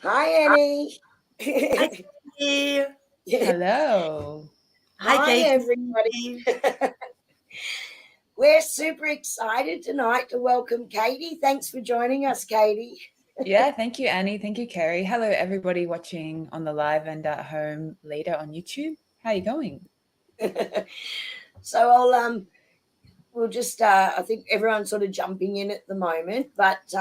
Hi, Annie. Hi, Kerrie. Hello. Hi, Hi, everybody. Katie. We're super excited tonight to welcome Katie. Thanks for joining us, Katie. Yeah, thank you, Annie. Thank you, Kerrie. Hello, everybody watching on the live and at home later on YouTube. How are you going? So we'll just I think everyone's sort of jumping in at the moment, but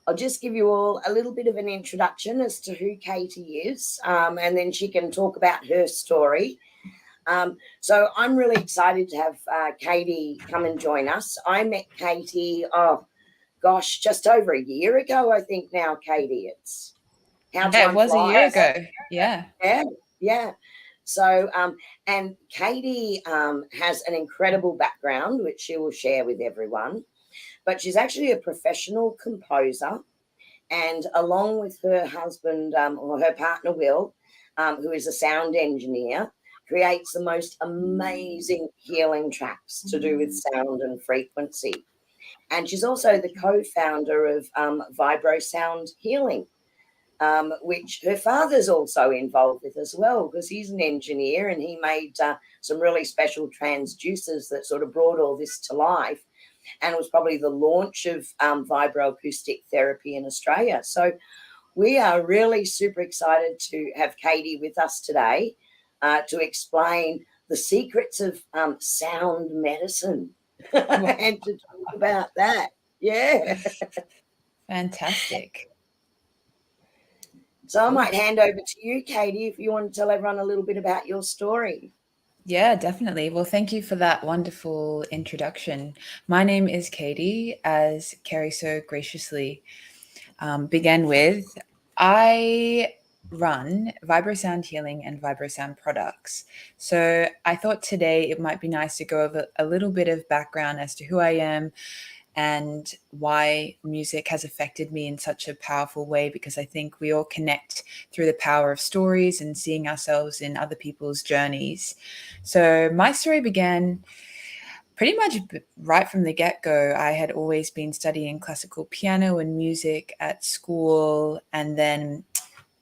I'll just give you all a little bit of an introduction as to who Katie is, and then she can talk about her story. So I'm really excited to have Katie come and join us. I met Katie, just over a year ago, I think now, Katie. It's how Yeah, it time was a year flies. ago. Yeah. Yeah. So, and Katie has an incredible background, which she will share with everyone. But she's actually a professional composer, and along with her husband or her partner, Will, who is a sound engineer, creates the most amazing healing tracks to do with sound and frequency. And she's also the co-founder of Vibrosound Healing, which her father's also involved with as well, because he's an engineer and he made some really special transducers that sort of brought all this to life. And it was probably the launch of vibroacoustic therapy in Australia. So we are really super excited to have Katie with us today to explain the secrets of sound medicine and to talk about that. Yeah. Fantastic. So I might hand over to you, Katie, if you want to tell everyone a little bit about your story. Yeah, definitely. Well, thank you for that wonderful introduction. My name is Katie, as Kerrie so graciously began with. I run Vibrosound Healing and Vibrosound products. So I thought today it might be nice to go over a little bit of background as to who I am and why music has affected me in such a powerful way, because I think we all connect through the power of stories and seeing ourselves in other people's journeys. So my story began pretty much right from the get-go. I had always been studying classical piano and music at school, and then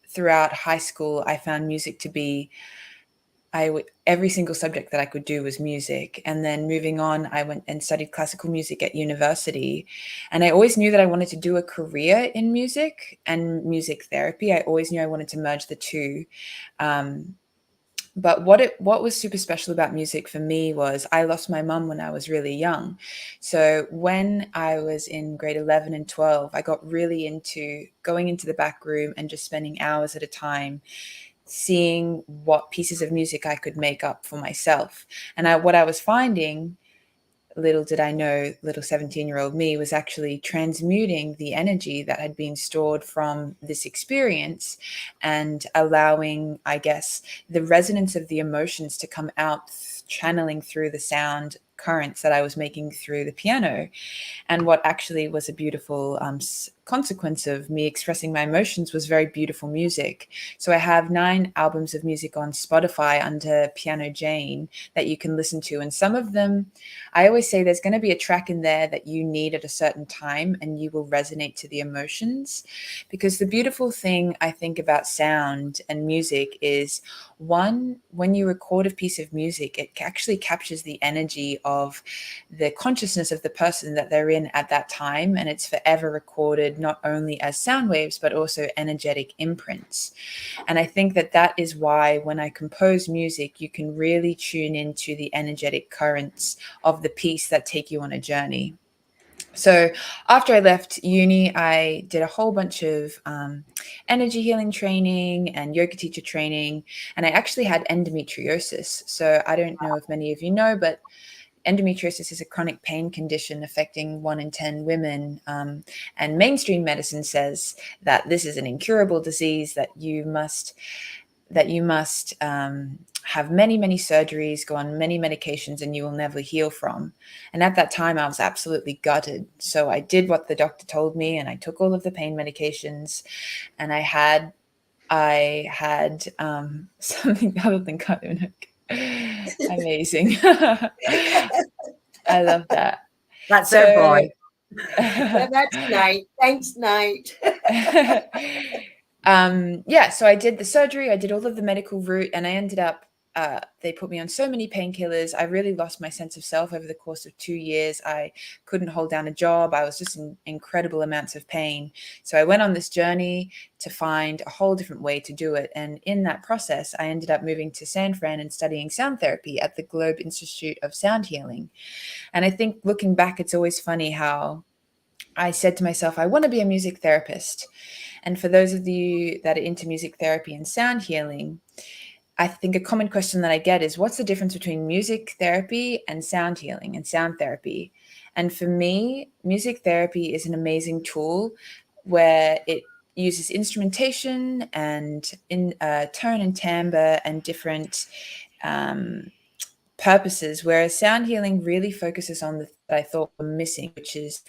throughout high school I found music to be every single subject that I could do was music. And then moving on, I went and studied classical music at university. And I always knew that I wanted to do a career in music and music therapy. I always knew I wanted to merge the two. But what was super special about music for me was I lost my mum when I was really young. So when I was in grade 11 and 12, I got really into going into the back room and just spending hours at a time seeing what pieces of music I could make up for myself. And what I was finding, little did I know, little 17-year-old me was actually transmuting the energy that had been stored from this experience and allowing, I guess, the resonance of the emotions to come out, channeling through the sound currents that I was making through the piano. And what actually was a beautiful consequence of me expressing my emotions was very beautiful music. So I have 9 albums of music on Spotify under Piano Jane that you can listen to. And some of them, I always say there's going to be a track in there that you need at a certain time and you will resonate to the emotions. Because the beautiful thing I think about sound and music is, one, when you record a piece of music, it actually captures the energy of the consciousness of the person that they're in at that time, and it's forever recorded not only as sound waves but also energetic imprints. And I think that is why when I compose music, you can really tune into the energetic currents of the piece that take you on a journey. So after I left uni, I did a whole bunch of energy healing training and yoga teacher training, and I actually had endometriosis. So I don't know if many of you know, but endometriosis is a chronic pain condition affecting 1 in 10 women. And mainstream medicine says that this is an incurable disease, that you must have many surgeries, go on many medications, and you will never heal from. And at that time, I was absolutely gutted. So I did what the doctor told me, and I took all of the pain medications, and I had something other than gutted. Amazing. I love that. That's so, boy. Well, that's Nate. Thanks, Nate. So I did the surgery, I did all of the medical route, and I ended up, they put me on so many painkillers. I really lost my sense of self over the course of 2 years. I couldn't hold down a job. I was just in incredible amounts of pain. So I went on this journey to find a whole different way to do it. And in that process, I ended up moving to San Fran and studying sound therapy at the Globe Institute of Sound Healing. And I think looking back, it's always funny how I said to myself, I want to be a music therapist. And for those of you that are into music therapy and sound healing, I think a common question that I get is, what's the difference between music therapy and sound healing and sound therapy? And for me, music therapy is an amazing tool where it uses instrumentation and in tone and timbre and different purposes, whereas sound healing really focuses on the that I thought were missing, which is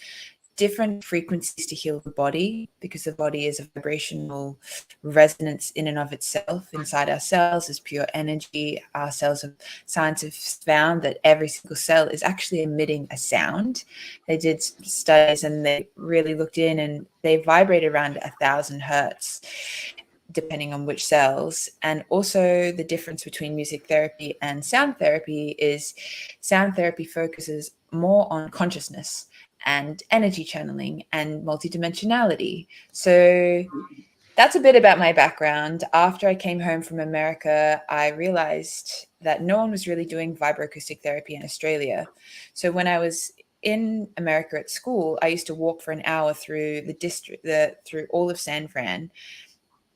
different frequencies to heal the body, because the body is a vibrational resonance in and of itself. Inside our cells is pure energy. Our cells of science have found that every single cell is actually emitting a sound. They did studies and they really looked in, and they vibrate around 1,000 hertz depending on which cells. And also the difference between music therapy and sound therapy is sound therapy focuses more on consciousness and energy channeling and multidimensionality. So that's a bit about my background. After I came home from America, I realized that no one was really doing vibroacoustic therapy in Australia. So when I was in America at school, I used to walk for an hour through the district, through all of San Fran,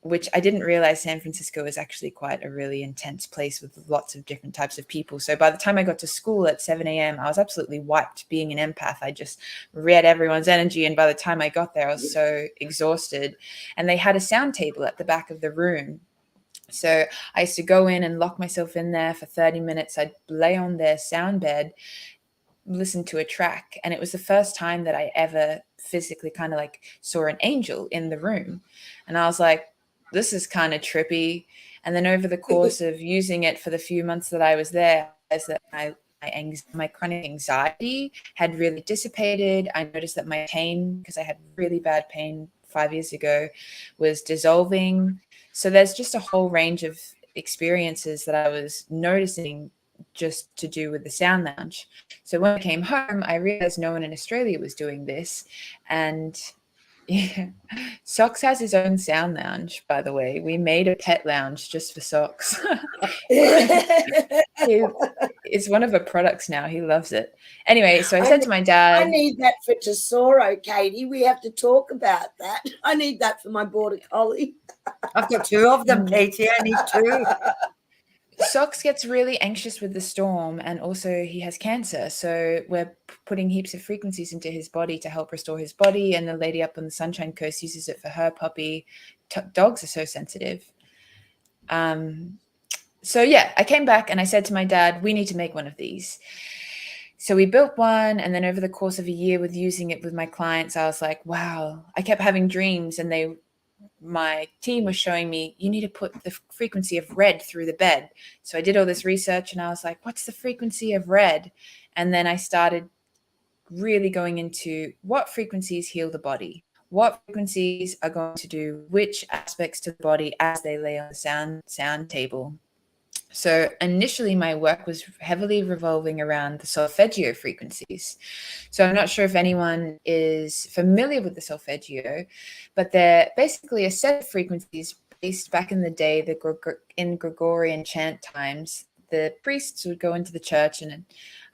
which I didn't realize San Francisco is actually quite a really intense place with lots of different types of people. So by the time I got to school at 7 a.m., I was absolutely wiped. Being an empath, I just read everyone's energy. And by the time I got there, I was so exhausted. And they had a sound table at the back of the room. So I used to go in and lock myself in there for 30 minutes. I'd lay on their sound bed, listen to a track. And it was the first time that I ever physically kind of like saw an angel in the room. And I was like, this is kind of trippy. And then over the course of using it for the few months that I was there, is that my chronic anxiety had really dissipated. I noticed that my pain, because I had really bad pain 5 years ago, was dissolving. So there's just a whole range of experiences that I was noticing just to do with the sound lounge. So when I came home, I realized no one in Australia was doing this. And yeah. Socks has his own sound lounge, by the way. We made a pet lounge just for Socks. It's one of our products now. He loves it. Anyway, so I said to my dad, I need that for Tesoro, Katie. We have to talk about that. I need that for my border collie. I've got two of them, Katie. I need two. Socks gets really anxious with the storm, and also he has cancer. So we're putting heaps of frequencies into his body to help restore his body. And the lady up on the Sunshine Coast uses it for her puppy. Dogs are so sensitive. So yeah, I came back and I said to my dad, we need to make one of these. So we built one, and then over the course of a year with using it with my clients, I was like, wow, I kept having dreams, and my team was showing me, you need to put the frequency of red through the bed. So I did all this research and I was like, what's the frequency of red? And then I started really going into what frequencies heal the body, what frequencies are going to do which aspects to the body as they lay on the sound table. So initially my work was heavily revolving around the solfeggio frequencies. So I'm not sure if anyone is familiar with the solfeggio, but they're basically a set of frequencies based back in the day, in Gregorian chant times. The priests would go into the church, and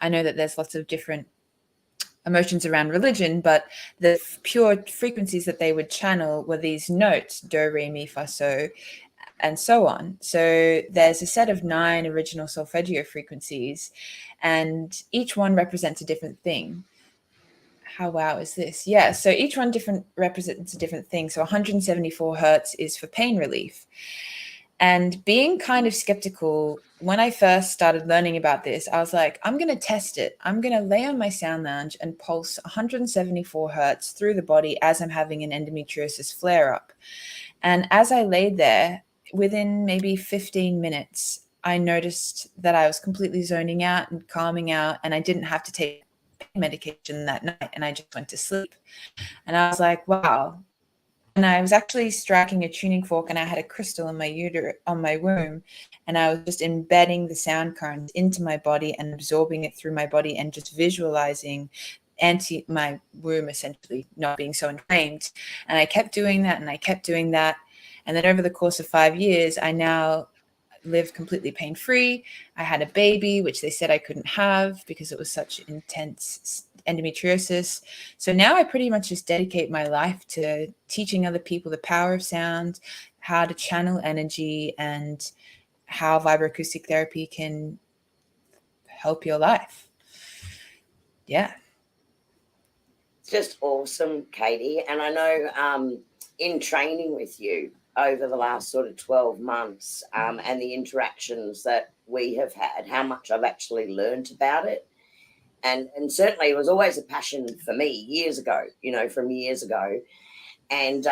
I know that there's lots of different emotions around religion, but the pure frequencies that they would channel were these notes, do, re, mi, fa, so, and so on. So there's a set of 9 original solfeggio frequencies, and each one represents a different thing. How wow is this? Yeah, so each one represents a different thing. So 174 hertz is for pain relief. And being kind of skeptical, when I first started learning about this, I was like, I'm going to test it. I'm going to lay on my sound lounge and pulse 174 hertz through the body as I'm having an endometriosis flare up. And as I laid there, within maybe 15 minutes, I noticed that I was completely zoning out and calming out, and I didn't have to take pain medication that night, and I just went to sleep. And I was like, wow. and I was actually striking a tuning fork, and I had a crystal on my womb, and I was just embedding the sound currents into my body and absorbing it through my body and just visualizing my womb essentially not being so inflamed. And I kept doing that, and I kept doing that. And then over the course of 5 years, I now lived completely pain-free. I had a baby, which they said I couldn't have because it was such intense endometriosis. So now I pretty much just dedicate my life to teaching other people the power of sound, how to channel energy, and how vibroacoustic therapy can help your life. Yeah. It's just awesome, Katie. And I know in training with you over the last sort of 12 months and the interactions that we have had, how much I've actually learned about it. And certainly it was always a passion for me years ago, from years ago. And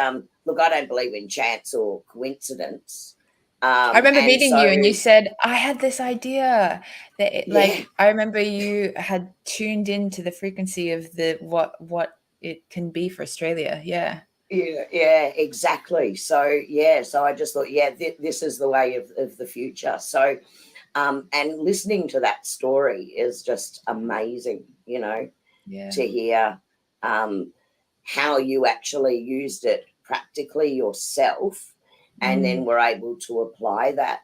look, I don't believe in chance or coincidence. I remember meeting you, and you so, said, I had this idea that yeah. I remember you had tuned into the frequency of what it can be for Australia. Yeah. Yeah, exactly. So I just thought, this is the way of the future. So and listening to that story is just amazing, Yeah. to hear how you actually used it practically yourself and then were able to apply that.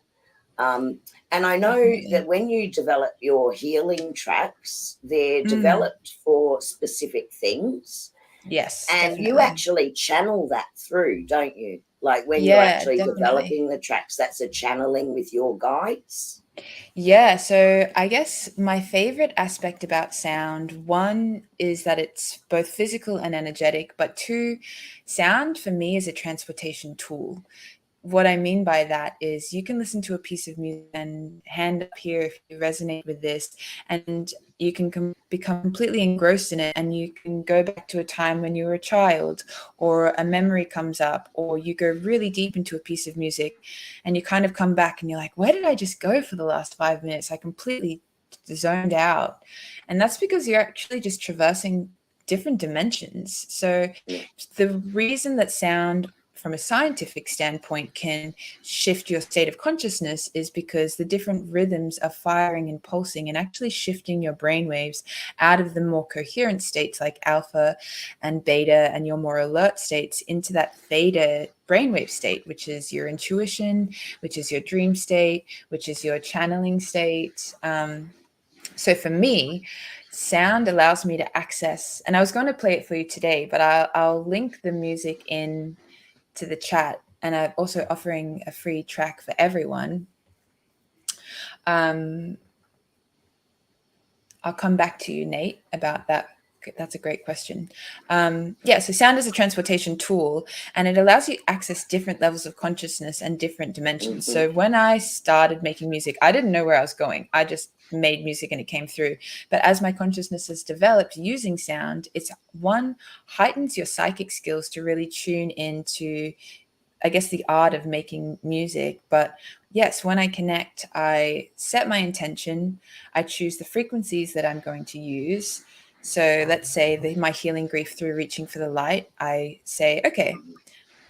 And I know Definitely. that when you develop your healing tracks, they're Mm. developed for specific things. Yes, And you definitely. actually channel that through, don't you? Like when you're Yeah, actually definitely. developing the tracks, that's a channeling with your guides. Yeah, so I guess my favorite aspect about sound, one is that it's both physical and energetic, but two, sound for me is a transportation tool. What I mean by that is you can listen to a piece of music and hand up here if you resonate with this, and you can become completely engrossed in it, and you can go back to a time when you were a child, or a memory comes up, or you go really deep into a piece of music and you kind of come back and you're like, where did I just go for the last 5 minutes? I completely zoned out. And that's because you're actually just traversing different dimensions. So the reason that sound from a scientific standpoint can shift your state of consciousness is because the different rhythms are firing and pulsing and actually shifting your brain waves out of the more coherent states like alpha and beta and your more alert states into that theta brainwave state, which is your intuition, which is your dream state, which is your channeling state. So for me, sound allows me to access, and I was going to play it for you today, but I'll link the music in to the chat, and I'm also offering a free track for everyone. I'll come back to you, Nate, about that. That's a great question. So sound is a transportation tool, and it allows you to access different levels of consciousness and different dimensions. So when I started making music, I didn't know where I was going. I just made music and it came through. But as my consciousness has developed using sound, it's heightens your psychic skills to really tune into, I guess, the art of making music. But yes, when I connect, I set my intention. I choose the frequencies that I'm going to use. So let's say my healing grief through reaching for the light. I say, okay,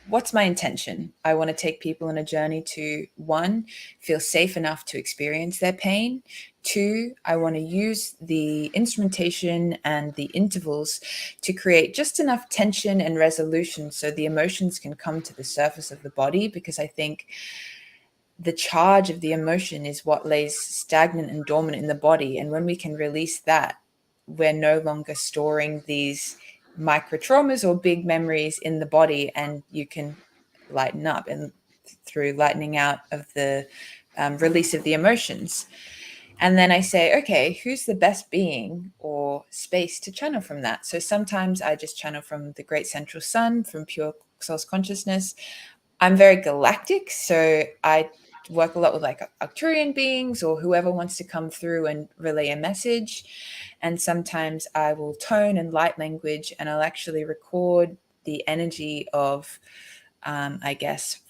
what's my intention? I want to take people on a journey to, one, feel safe enough to experience their pain. Two, I want to use the instrumentation and the intervals to create just enough tension and resolution so the emotions can come to the surface of the body, because I think the charge of the emotion is what lays stagnant and dormant in the body. And when we can release that, we're no longer storing these micro traumas or big memories in the body, and you can lighten up, and through lightening out of the release of the emotions. And then I say, okay, who's the best being or space to channel from that? So sometimes I just channel from the great central sun, from pure source consciousness. I'm very galactic, so I work a lot with like Arcturian beings or whoever wants to come through and relay a message. And sometimes I will tone and light language, and I'll actually record the energy of, I guess,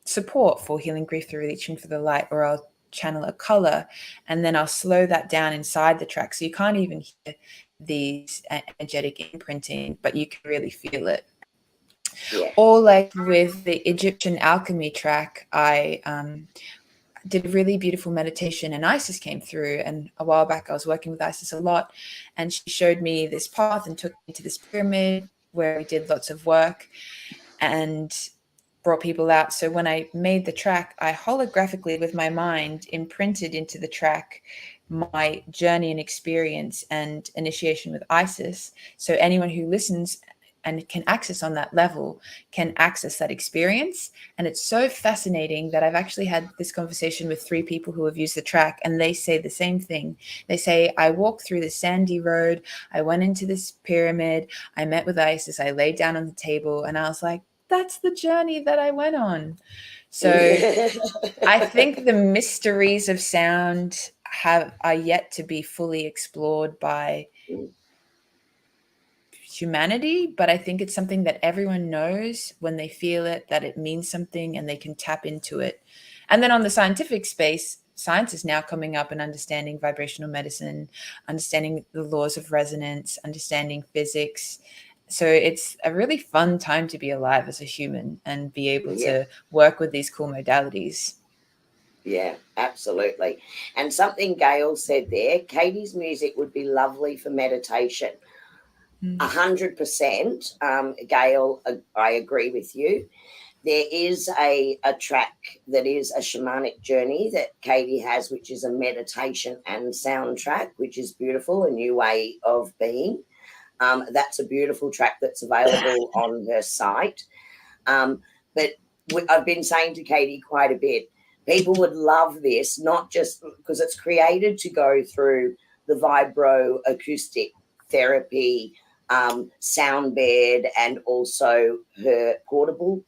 support for healing grief through reaching for the light, or I'll channel a color, and then I'll slow that down inside the track. So you can't even hear these energetic imprinting, but you can really feel it. Yeah. Or like with the Egyptian alchemy track, I did a really beautiful meditation, and Isis came through. And a while back, I was working with Isis a lot, and she showed me this path and took me to this pyramid where we did lots of work and brought people out. So when I made the track, I holographically with my mind imprinted into the track my journey and experience and initiation with Isis. So anyone who listens and can access on that level can access that experience. And it's so fascinating that I've actually had this conversation with 3 people who have used the track, and they say the same thing. They say, I walked through the sandy road, I went into this pyramid, I met with Isis, I laid down on the table, and I was like, that's the journey that I went on. So I think the mysteries of sound are yet to be fully explored by humanity, but I think it's something that everyone knows when they feel it, that it means something and they can tap into it. And then on the scientific space, science is now coming up and understanding vibrational medicine, understanding the laws of resonance, understanding physics. So it's a really fun time to be alive as a human and be able to work with these cool modalities. Yeah, absolutely. And something Gail said there, Katie's music would be lovely for meditation. 100%, Gail, I agree with you. There is a track that is a shamanic journey that Katie has, which is a meditation and soundtrack, which is beautiful, a new way of being. That's a beautiful track that's available on her site. But I've been saying to Katie quite a bit, people would love this, not just because it's created to go through the vibro acoustic therapy, sound bed, and also her portable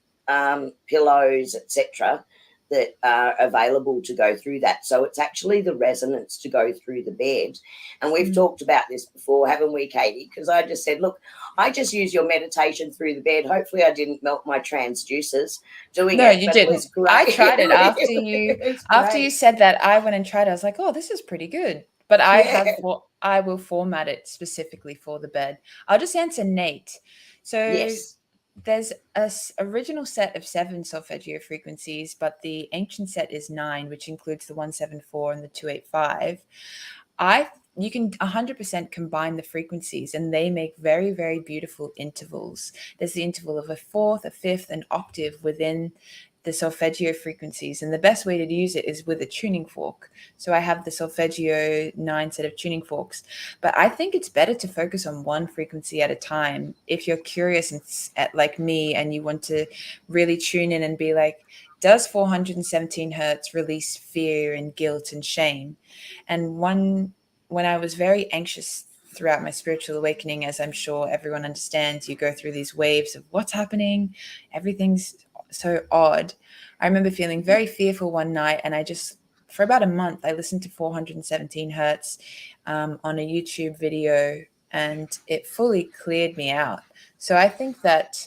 pillows, etc., that are available to go through that. So it's actually the resonance to go through the bed. And we've talked about this before, haven't we, Katie? Because I just said, look, I just use your meditation through the bed. Hopefully I didn't melt my transducers doing No, it. you But it was didn't. great. I tried it after you said that. I went and tried it. I was like, oh, this is pretty good. But I will format it specifically for the bed. I'll just answer Nate. So Yes. there's a original set of 7 solfeggio frequencies, but the ancient set is 9, which includes the 174 and the 285. You can 100% combine the frequencies, and they make very, very beautiful intervals. There's the interval of a 4th, a 5th, an octave within the solfeggio frequencies, and the best way to use it is with a tuning fork. So I have the solfeggio 9 set of tuning forks, but I think it's better to focus on one frequency at a time. If you're curious like me and you want to really tune in and be like, does 417 hertz release fear and guilt and shame? And when I was very anxious throughout my spiritual awakening, as I'm sure everyone understands, you go through these waves of what's happening, everything's so odd. I remember feeling very fearful one night, and I just, for about a month, I listened to 417 hertz on a YouTube video, and it fully cleared me out. So I think that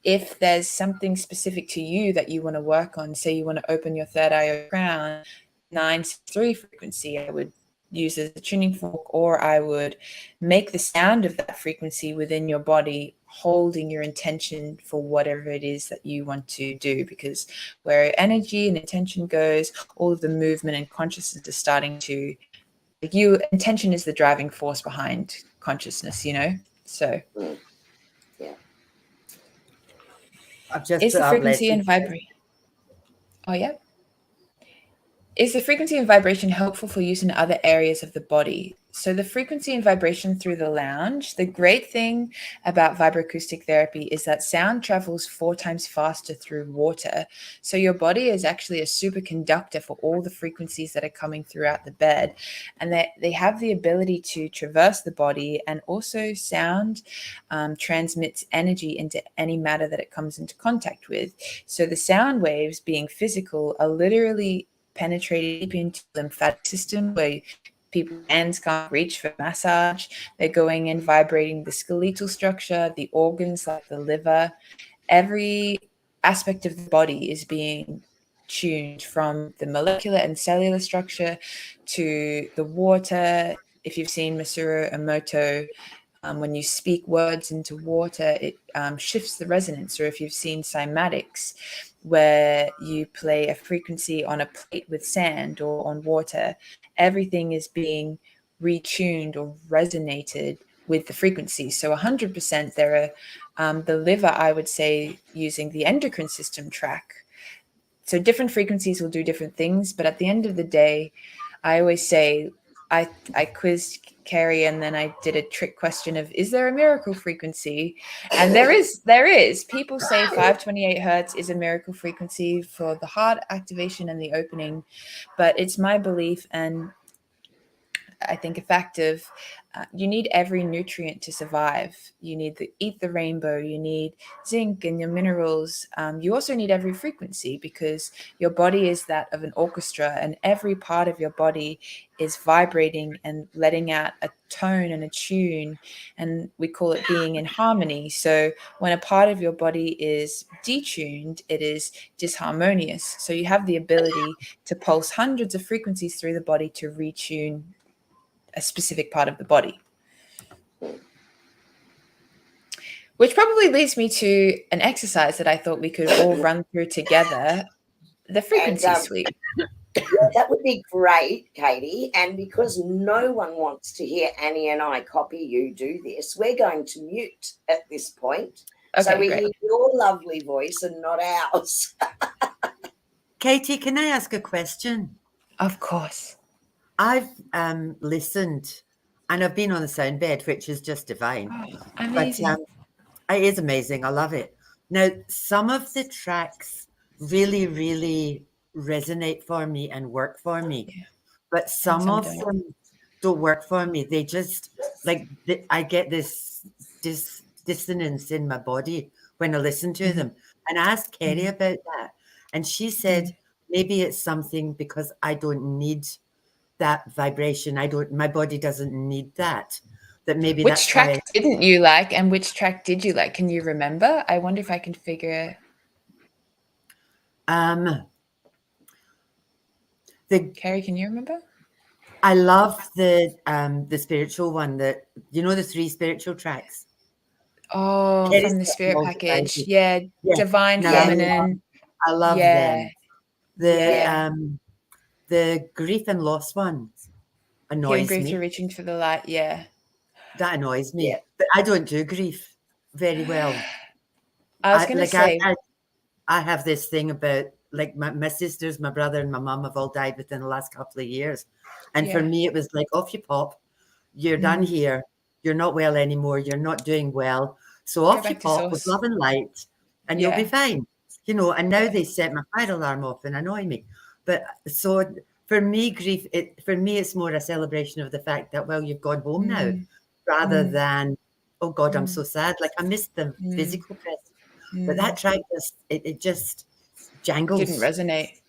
if there's something specific to you that you want to work on, say you want to open your third eye or crown, 963 frequency, I would use as a tuning fork, or I would make the sound of that frequency within your body, holding your intention for whatever it is that you want to do, because where energy and intention goes, all of the movement and consciousness is starting to, like, intention is the driving force behind consciousness, so Yeah. I've just is put the up frequency and vibration Is the frequency and vibration helpful for use in other areas of the body? So the frequency and vibration through the lounge, the great thing about vibroacoustic therapy is that sound travels 4 times faster through water. So your body is actually a superconductor for all the frequencies that are coming throughout the bed. And they have the ability to traverse the body, and also sound transmits energy into any matter that it comes into contact with. So the sound waves, being physical, are literally penetrating deep into the lymphatic system where people's hands can't reach for massage. They're going in, vibrating the skeletal structure, the organs like the liver. Every aspect of the body is being tuned, from the molecular and cellular structure to the water. If you've seen Masaru Emoto when you speak words into water, it shifts the resonance. Or if you've seen cymatics, where you play a frequency on a plate with sand or on water, everything is being retuned or resonated with the frequency. So 100% there are the liver, I would say, using the endocrine system track. So different frequencies will do different things, but at the end of the day, I always say, I quizzed Kerrie and then I did a trick question of, is there a miracle frequency? And there is. People say 528 hertz is a miracle frequency for the heart activation and the opening, but it's my belief, and I think a fact of you need every nutrient to survive. You need eat the rainbow, you need zinc and your minerals. You also need every frequency, because your body is that of an orchestra, and every part of your body is vibrating and letting out a tone and a tune, and we call it being in harmony. So when a part of your body is detuned, it is disharmonious. So you have the ability to pulse hundreds of frequencies through the body to retune a specific part of the body. Which probably leads me to an exercise that I thought we could all run through together, the frequency sweep. That would be great, Katie. And because no one wants to hear Annie and I copy you do this, we're going to mute at this point. Okay, so we great. hear your lovely voice and not ours. Katie, can I ask a question? Of course. I've listened, and I've been on the sound bed, which is just divine. Oh, amazing. But it is amazing. I love it. Now, some of the tracks really, really resonate for me and work for me. Yeah. But some of don't. them don't work for me. They just, I get this dissonance in my body when I listen to them. And I asked Kerrie about that. And she said, maybe it's something because I don't need that vibration. My body doesn't need that. That maybe Which that's track why didn't you like, and which track did you like? Can you remember? I wonder if I can figure. Kerrie, can you remember? I love the spiritual one, that the 3 spiritual tracks. Oh, Kerrie's from the got spirit them all package. decided. Yeah, divine No, feminine. I love them. Yeah. The grief and loss one Healing annoys grief me. through reaching for the light. Yeah. That annoys me. Yeah. But I don't do grief very well. I was going to say. I have this thing about, like, my sisters, my brother, and my mum have all died within the last couple of years. And for me, it was like, off you pop. You're done here. You're not well anymore. You're not doing well. So off you pop with love and light, and you'll be fine. And now they set my fire alarm off and annoy me. But so for me, grief, for me, it's more a celebration of the fact that, well, you've gone home now, rather than, oh God, I'm so sad. Like, I missed the physical presence. But that track just jangles. Didn't resonate.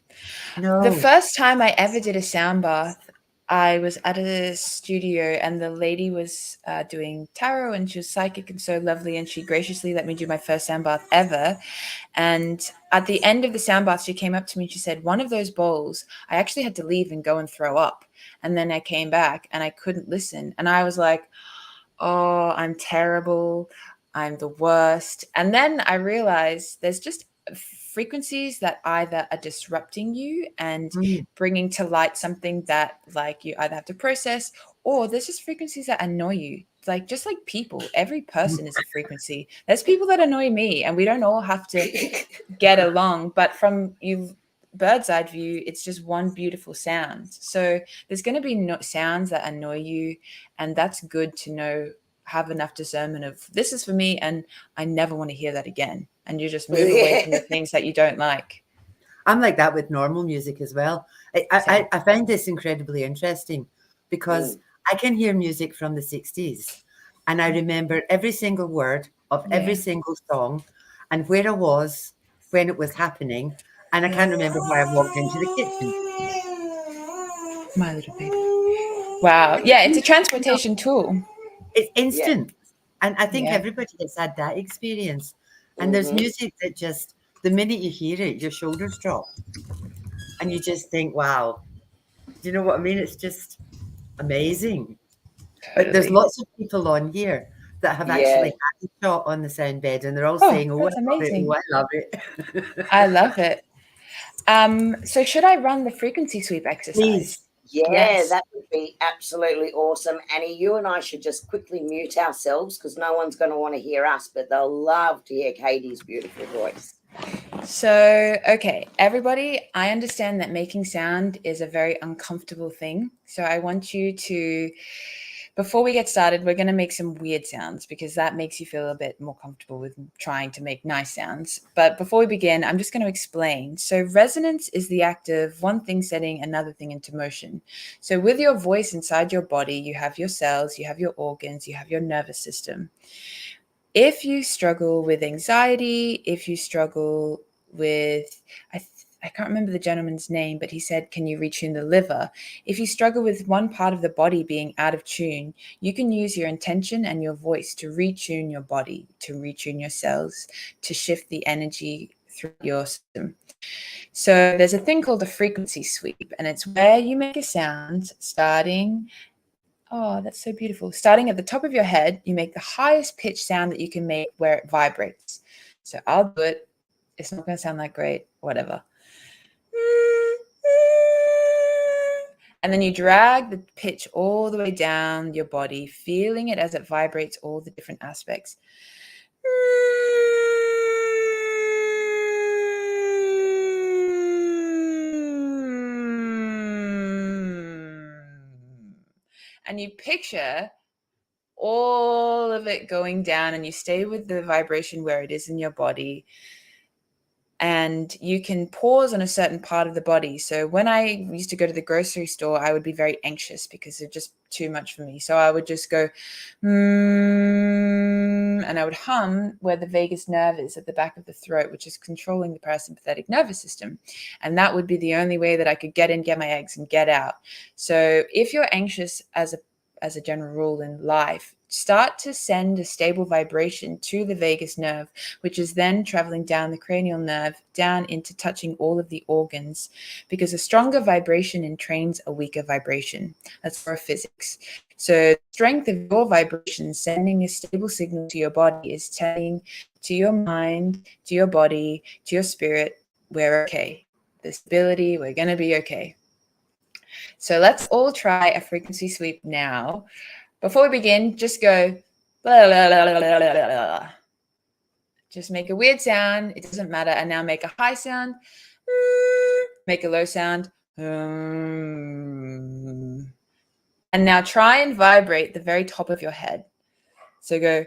No. The first time I ever did a sound bath, I was at a studio and the lady was doing tarot, and she was psychic and so lovely, and she graciously let me do my first sound bath ever. And at the end of the sound bath, she came up to me and she said, one of those bowls, I actually had to leave and go and throw up. And then I came back and I couldn't listen. And I was like, oh, I'm terrible. I'm the worst. And then I realized there's just frequencies that either are disrupting you and bringing to light something that, like, you either have to process, or there's just frequencies that annoy you. Like, just like people, every person is a frequency. There's people that annoy me, and we don't all have to get along, but from you bird's eye view, it's just one beautiful sound. So there's going to be sounds that annoy you, and that's good to know. Have enough discernment of, this is for me and I never want to hear that again, and you just move away from the things that you don't like. I'm like that with normal music as well. I find this incredibly interesting because I can hear music from the 60s and I remember every single word of every single song and where I was when it was happening, and I can't remember why I walked into the kitchen. My little baby. Wow. Yeah, it's a transportation tool. It's instant. And I think everybody has had that experience. And there's music that just, the minute you hear it, your shoulders drop. And you just think, wow. Do you know what I mean? It's just amazing. Totally. But there's lots of people on here that have Yeah. actually had a shot on the sound bed, and they're all Oh, saying, "Oh, that's I love it! amazing. Oh, I love it!" I love it. So should I run the frequency sweep exercise? Please. Yeah, Yes. that would be absolutely awesome. Annie, you and I should just quickly mute ourselves because no one's going to want to hear us, but they'll love to hear Katie's beautiful voice. So, okay, everybody, I understand that making sound is a very uncomfortable thing. So I want you to, before we get started, we're going to make some weird sounds because that makes you feel a bit more comfortable with trying to make nice sounds. But before we begin, I'm just going to explain. So resonance is the act of one thing setting another thing into motion. So with your voice inside your body, you have your cells, you have your organs, you have your nervous system. If you struggle with anxiety, if you struggle with, I can't remember the gentleman's name, but he said, can you retune the liver? If you struggle with one part of the body being out of tune, you can use your intention and your voice to retune your body, to retune your cells, to shift the energy through your system. So there's a thing called a frequency sweep, and it's where you make a sound starting. Oh, that's so beautiful. Starting at the top of your head, you make the highest pitch sound that you can make where it vibrates. So I'll do it. It's not going to sound that great, whatever. And then you drag the pitch all the way down your body, feeling it as it vibrates all the different aspects. And you picture all of it going down, and you stay with the vibration where it is in your body. And you can pause on a certain part of the body. So when I used to go to the grocery store, I would be very anxious because it's just too much for me. So I would just go, and I would hum where the vagus nerve is at the back of the throat, which is controlling the parasympathetic nervous system. And that would be the only way that I could get in, get my eggs, and get out. So if you're anxious as a general rule in life, start to send a stable vibration to the vagus nerve, which is then traveling down the cranial nerve, down into touching all of the organs, because a stronger vibration entrains a weaker vibration. That's for physics. So the strength of your vibration sending a stable signal to your body is telling to your mind, to your body, to your spirit, we're okay. The stability, we're going to be okay. So let's all try a frequency sweep now. Before we begin, just go blah, blah, blah, blah, blah, blah, blah. Just make a weird sound. It doesn't matter. And now make a high sound. Make a low sound. And now try and vibrate the very top of your head. So go.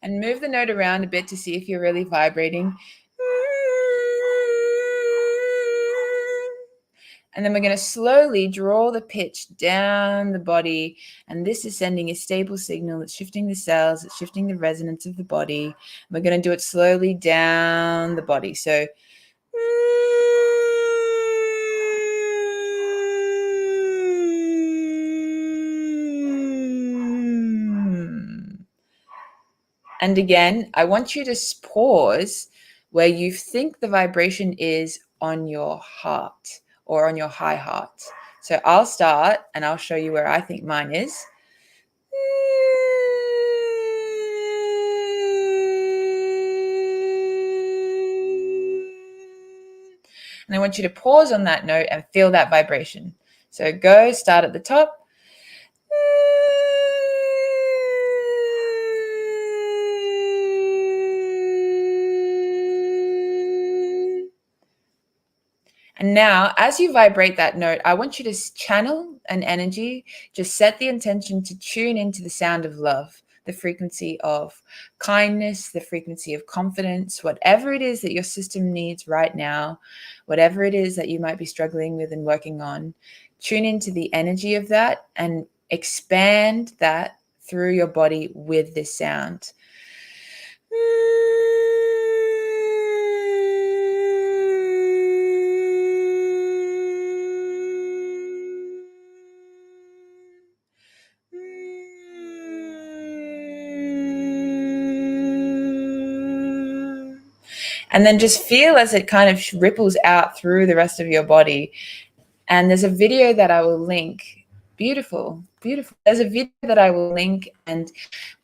And move the note around a bit to see if you're really vibrating. And then we're going to slowly draw the pitch down the body. And this is sending a stable signal. It's shifting the cells. It's shifting the resonance of the body. And we're going to do it slowly down the body. So and again, I want you to pause where you think the vibration is on your heart or on your high heart. So I'll start and I'll show you where I think mine is. And I want you to pause on that note and feel that vibration. So go, start at the top. And now, as you vibrate that note, I want you to channel an energy, just set the intention to tune into the sound of love, the frequency of kindness, the frequency of confidence, whatever it is that your system needs right now, whatever it is that you might be struggling with and working on, tune into the energy of that and expand that through your body with this sound. And then just feel as it kind of ripples out through the rest of your body. And there's a video that I will link. Beautiful, beautiful. There's a video that I will link, and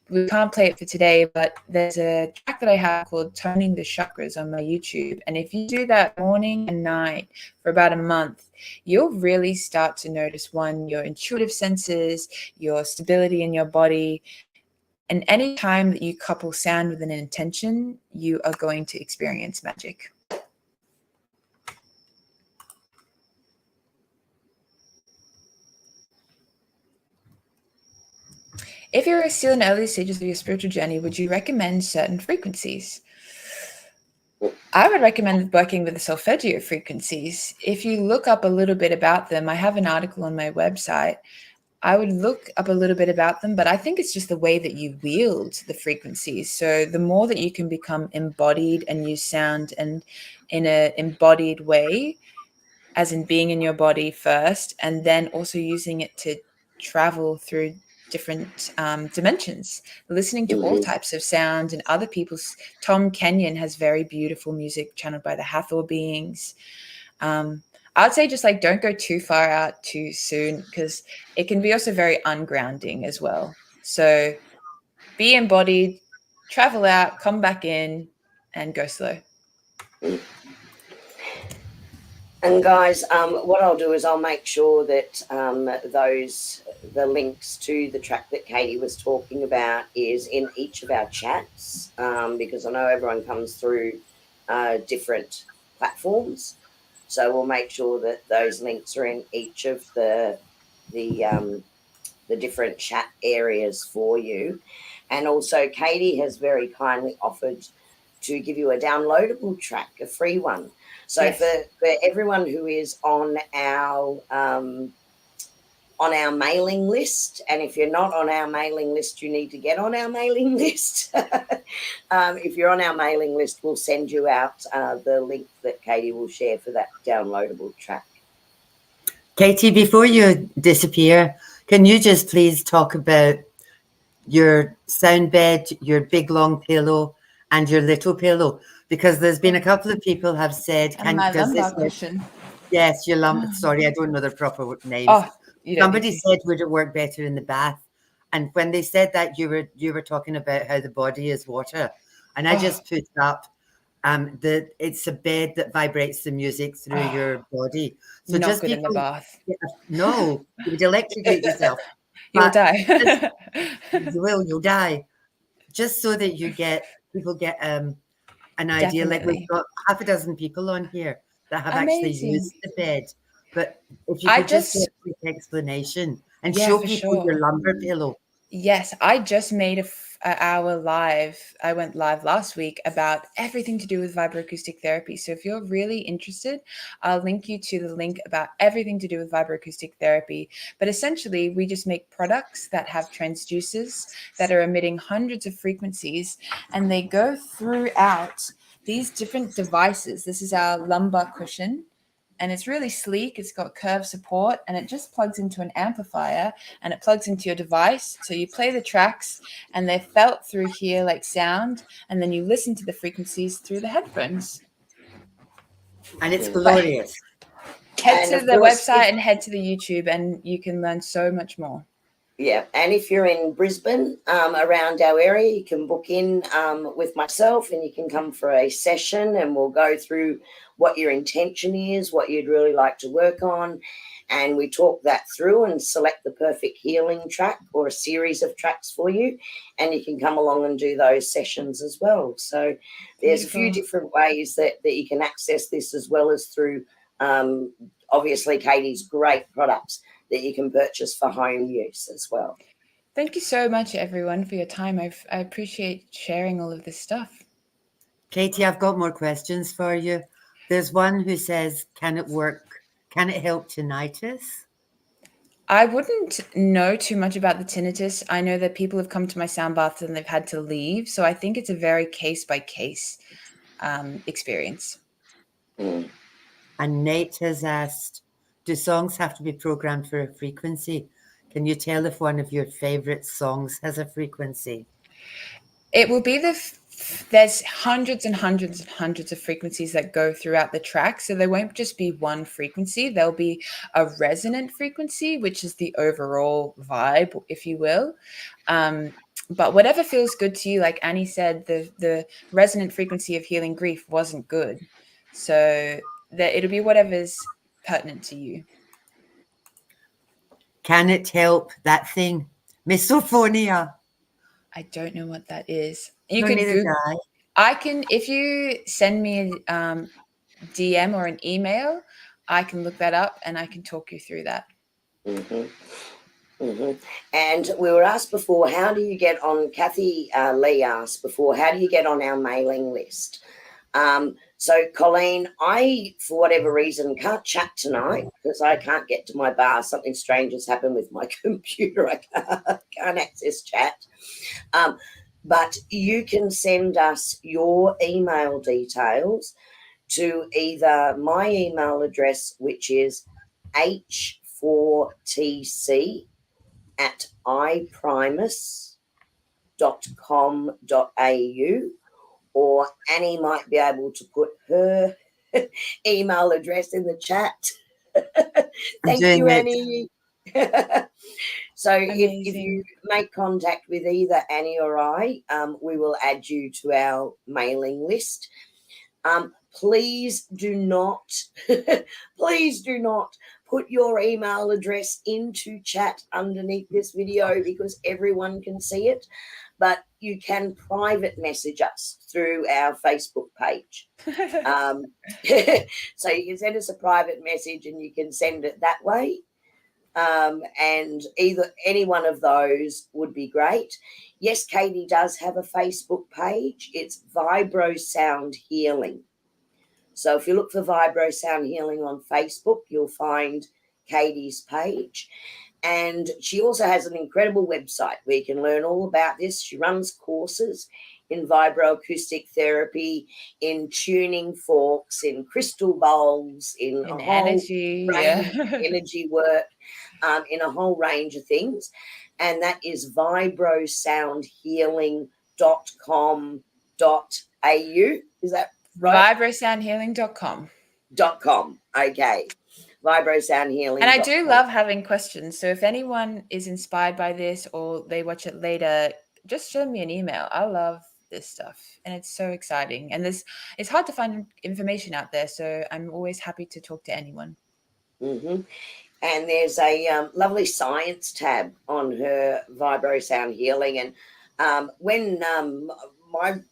we can't play it for today, but there's a track that I have called Toning the Chakras on my YouTube. And if you do that morning and night for about a month, you'll really start to notice, one, your intuitive senses, your stability in your body. And any time that you couple sound with an intention, you are going to experience magic. If you're still in early stages of your spiritual journey, would you recommend certain frequencies? I would recommend working with the solfeggio frequencies. If you look up a little bit about them, I have an article on my website. I would look up a little bit about them, but I think it's just the way that you wield the frequencies. So the more that you can become embodied and use sound and in an embodied way, as in being in your body first, and then also using it to travel through different dimensions, listening to all types of sound and other people's. Tom Kenyon has very beautiful music channeled by the Hathor beings. I'd say just like don't go too far out too soon, because it can be also very ungrounding as well. So be embodied, travel out, come back in, and go slow. And guys, what I'll do is I'll make sure that the links to the track that Katie was talking about is in each of our chats, because I know everyone comes through different platforms. So we'll make sure that those links are in each of the different chat areas for you. And also Katie has very kindly offered to give you a downloadable track, a free one. So yes, for everyone who is on our mailing list, and if you're not on our mailing list, you need to get on our mailing list. If you're on our mailing list, we'll send you out the link that Katie will share for that downloadable track. Katie, before you disappear, can you just please talk about your sound bed, your big long pillow, and your little pillow? Because there's been a couple of people have said, and my lumbar cushion. Yes, your lumbar. Sorry, I don't know the proper names. Oh, somebody said, would it work better in the bath? And when they said that, you were talking about how the body is water, and I just put up it's a bed that vibrates the music through your body. So not just good in the bath. No, you would electrocute yourself. You'll die. You'll die. Just so that people get an idea. Definitely. Like we've got half a dozen people on here that have actually used the bed. But if you could just get a quick explanation and show people your lumbar pillow. Yes, I just made an hour live. I went live last week about everything to do with vibroacoustic therapy. So if you're really interested, I'll link you to the link about everything to do with vibroacoustic therapy. But essentially, we just make products that have transducers that are emitting hundreds of frequencies, and they go throughout these different devices. This is our lumbar cushion. And it's really sleek. It's got curved support, and it just plugs into an amplifier, and it plugs into your device. So you play the tracks, and they're felt through here like sound, and then you listen to the frequencies through the headphones. And it's glorious. Head to the website and head to the YouTube, and you can learn so much more. Yeah, and if you're in Brisbane, around our area, you can book in with myself, and you can come for a session, and we'll go through what your intention is, what you'd really like to work on, and we talk that through and select the perfect healing track or a series of tracks for you, and you can come along and do those sessions as well. So there's a few different ways that you can access this, as well as through obviously Katie's great products that you can purchase for home use as well. Thank you so much, everyone, for your time. I appreciate sharing all of this stuff. Katie, I've got more questions for you. There's one who says, can it work? Can it help tinnitus? I wouldn't know too much about the tinnitus. I know that people have come to my sound baths and they've had to leave. So I think it's a very case-by-case experience. And Nate has asked, do songs have to be programmed for a frequency? Can you tell if one of your favorite songs has a frequency? It will be the there's hundreds and hundreds and hundreds of frequencies that go throughout the track. So there won't just be one frequency. There'll be a resonant frequency, which is the overall vibe, if you will. But whatever feels good to you, like Annie said, the resonant frequency of healing grief wasn't good. So it'll be whatever's pertinent to you. Can it help that thing? Misophonia. I don't know what that is. You No, could neither Google. do I. I can, if you send me a DM or an email, I can look that up and I can talk you through that. And we were asked before, how do you get on, Kathy Lee asked before, how do you get on our mailing list? So, Colleen, I, for whatever reason, can't chat tonight because I can't get to my bar. Something strange has happened with my computer. I can't access chat. But you can send us your email details to either my email address, which is h4tc@iprimus.com.au, or Annie might be able to put her email address in the chat. Thank you, Annie. So if you make contact with either Annie or I, we will add you to our mailing list. Please do not put your email address into chat underneath this video because everyone can see it, but you can private message us through our Facebook page. So you can send us a private message and you can send it that way. And any one of those would be great. Yes, Katie does have a Facebook page. It's Vibrosound Healing. So if you look for Vibrosound Healing on Facebook, you'll find Katie's page. And she also has an incredible website where you can learn all about this. She runs courses in vibroacoustic therapy, in tuning forks, in crystal bowls, in a energy, whole range of energy work, in a whole range of things. And that is vibrosoundhealing.com.au. Is that right? Vibrosoundhealing.com. Okay. Vibrosound Healing. And I do love having questions. So if anyone is inspired by this or they watch it later, just send me an email. I love this stuff and it's so exciting. And it's hard to find information out there. So I'm always happy to talk to anyone. And there's a lovely science tab on her Vibrosound Healing. And when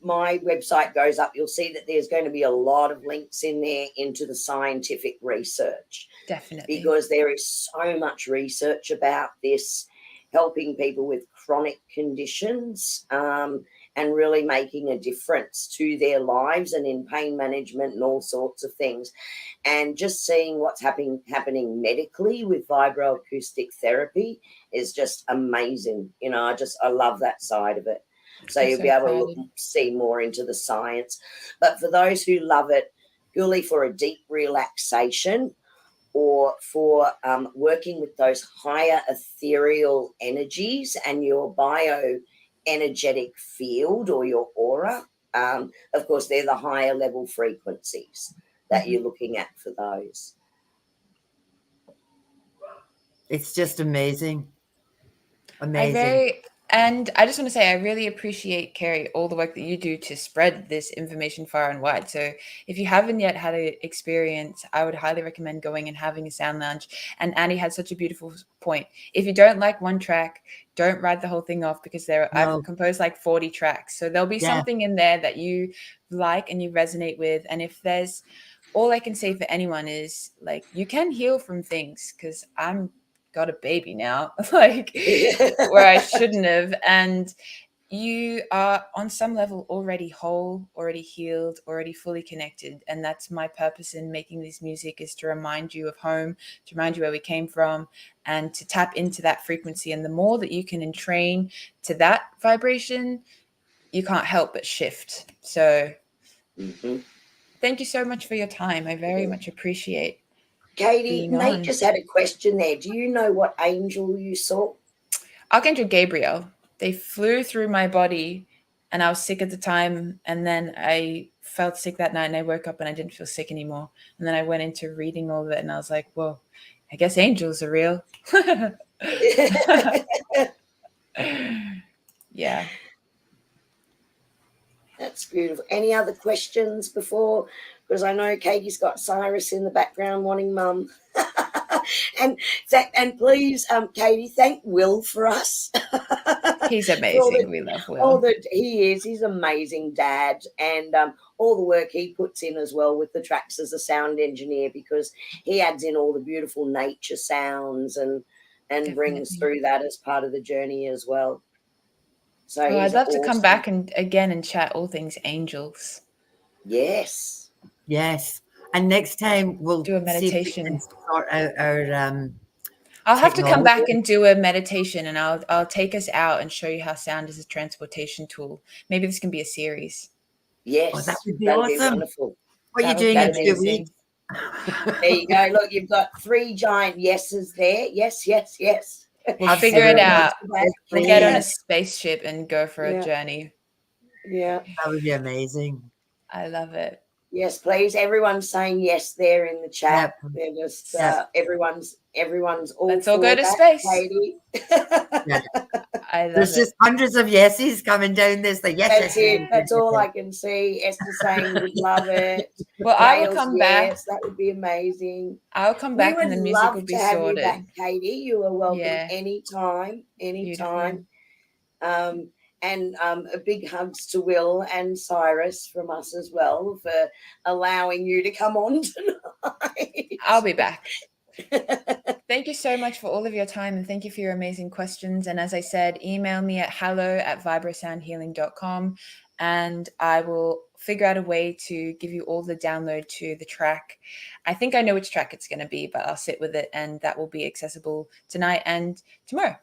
my website goes up, you'll see that there's going to be a lot of links in there into the scientific research. Definitely. Because there is so much research about this helping people with chronic conditions and really making a difference to their lives and in pain management and all sorts of things. And just seeing what's happening medically with vibroacoustic therapy is just amazing. You know, I love that side of it. So you'll be able to see more into the science. But for those who love it purely for a deep relaxation or for working with those higher ethereal energies and your bioenergetic field or your aura, of course, they're the higher level frequencies that you're looking at for those. It's just amazing. Amazing. And I just want to say, I really appreciate, Kerrie, all the work that you do to spread this information far and wide. So if you haven't yet had an experience, I would highly recommend going and having a sound lounge. And Annie had such a beautiful point. If you don't like one track, don't write the whole thing off because I've composed like 40 tracks. So there'll be something in there that you like and you resonate with. And if there's, all I can say for anyone is like, you can heal from things because I'm got a baby now, like where I shouldn't have. And you are on some level already whole, already healed, already fully connected. And that's my purpose in making this music, is to remind you of home, to remind you where we came from, and to tap into that frequency. And the more that you can entrain to that vibration, you can't help but shift. So thank you so much for your time. I very much appreciate Katie, Nate just had a question there. Do you know what angel you saw? Archangel Gabriel. They flew through my body and I was sick at the time, and then I felt sick that night, and I woke up and I didn't feel sick anymore. And then I went into reading all of it, and I was like, whoa, I guess angels are real. Yeah. That's beautiful. Any other questions before? Because I know Katie's got Cyrus in the background wanting mum. and please, Katie, thank Will for us. He's amazing. We love Will. He's amazing dad, and all the work he puts in as well with the tracks as a sound engineer, because he adds in all the beautiful nature sounds and Definitely. brings through that as part of the journey as well. So I'd love to come back and chat all things angels. Yes. And next time we'll do a meditation. Sort out our I'll have to come back and do a meditation, and I'll take us out and show you how sound is a transportation tool. Maybe this can be a series. Yes. Oh, that would be awesome. Be wonderful. What are you doing in 2 weeks? There you go. Look, you've got 3 giant yeses there. Yes. We'll figure it out. We'll get on a spaceship and go for a journey. Yeah. That would be amazing. I love it. Yes, please. Everyone's saying yes there in the chat. Yep. They're just everyone's all. Let's all go to space. Katie. I love There's just hundreds of yeses coming down this. That's it. That's all I can see. Esther saying would love it. Well, I will come back. That would be amazing. I'll come back and the music will be sorted. You back, Katie. You are welcome anytime. And a big hugs to Will and Cyrus from us as well for allowing you to come on tonight. I'll be back. Thank you so much for all of your time, and thank you for your amazing questions. And as I said, email me at hello@vibrosoundhealing.com, and I will figure out a way to give you all the download to the track. I think I know which track it's going to be, but I'll sit with it, and that will be accessible tonight and tomorrow.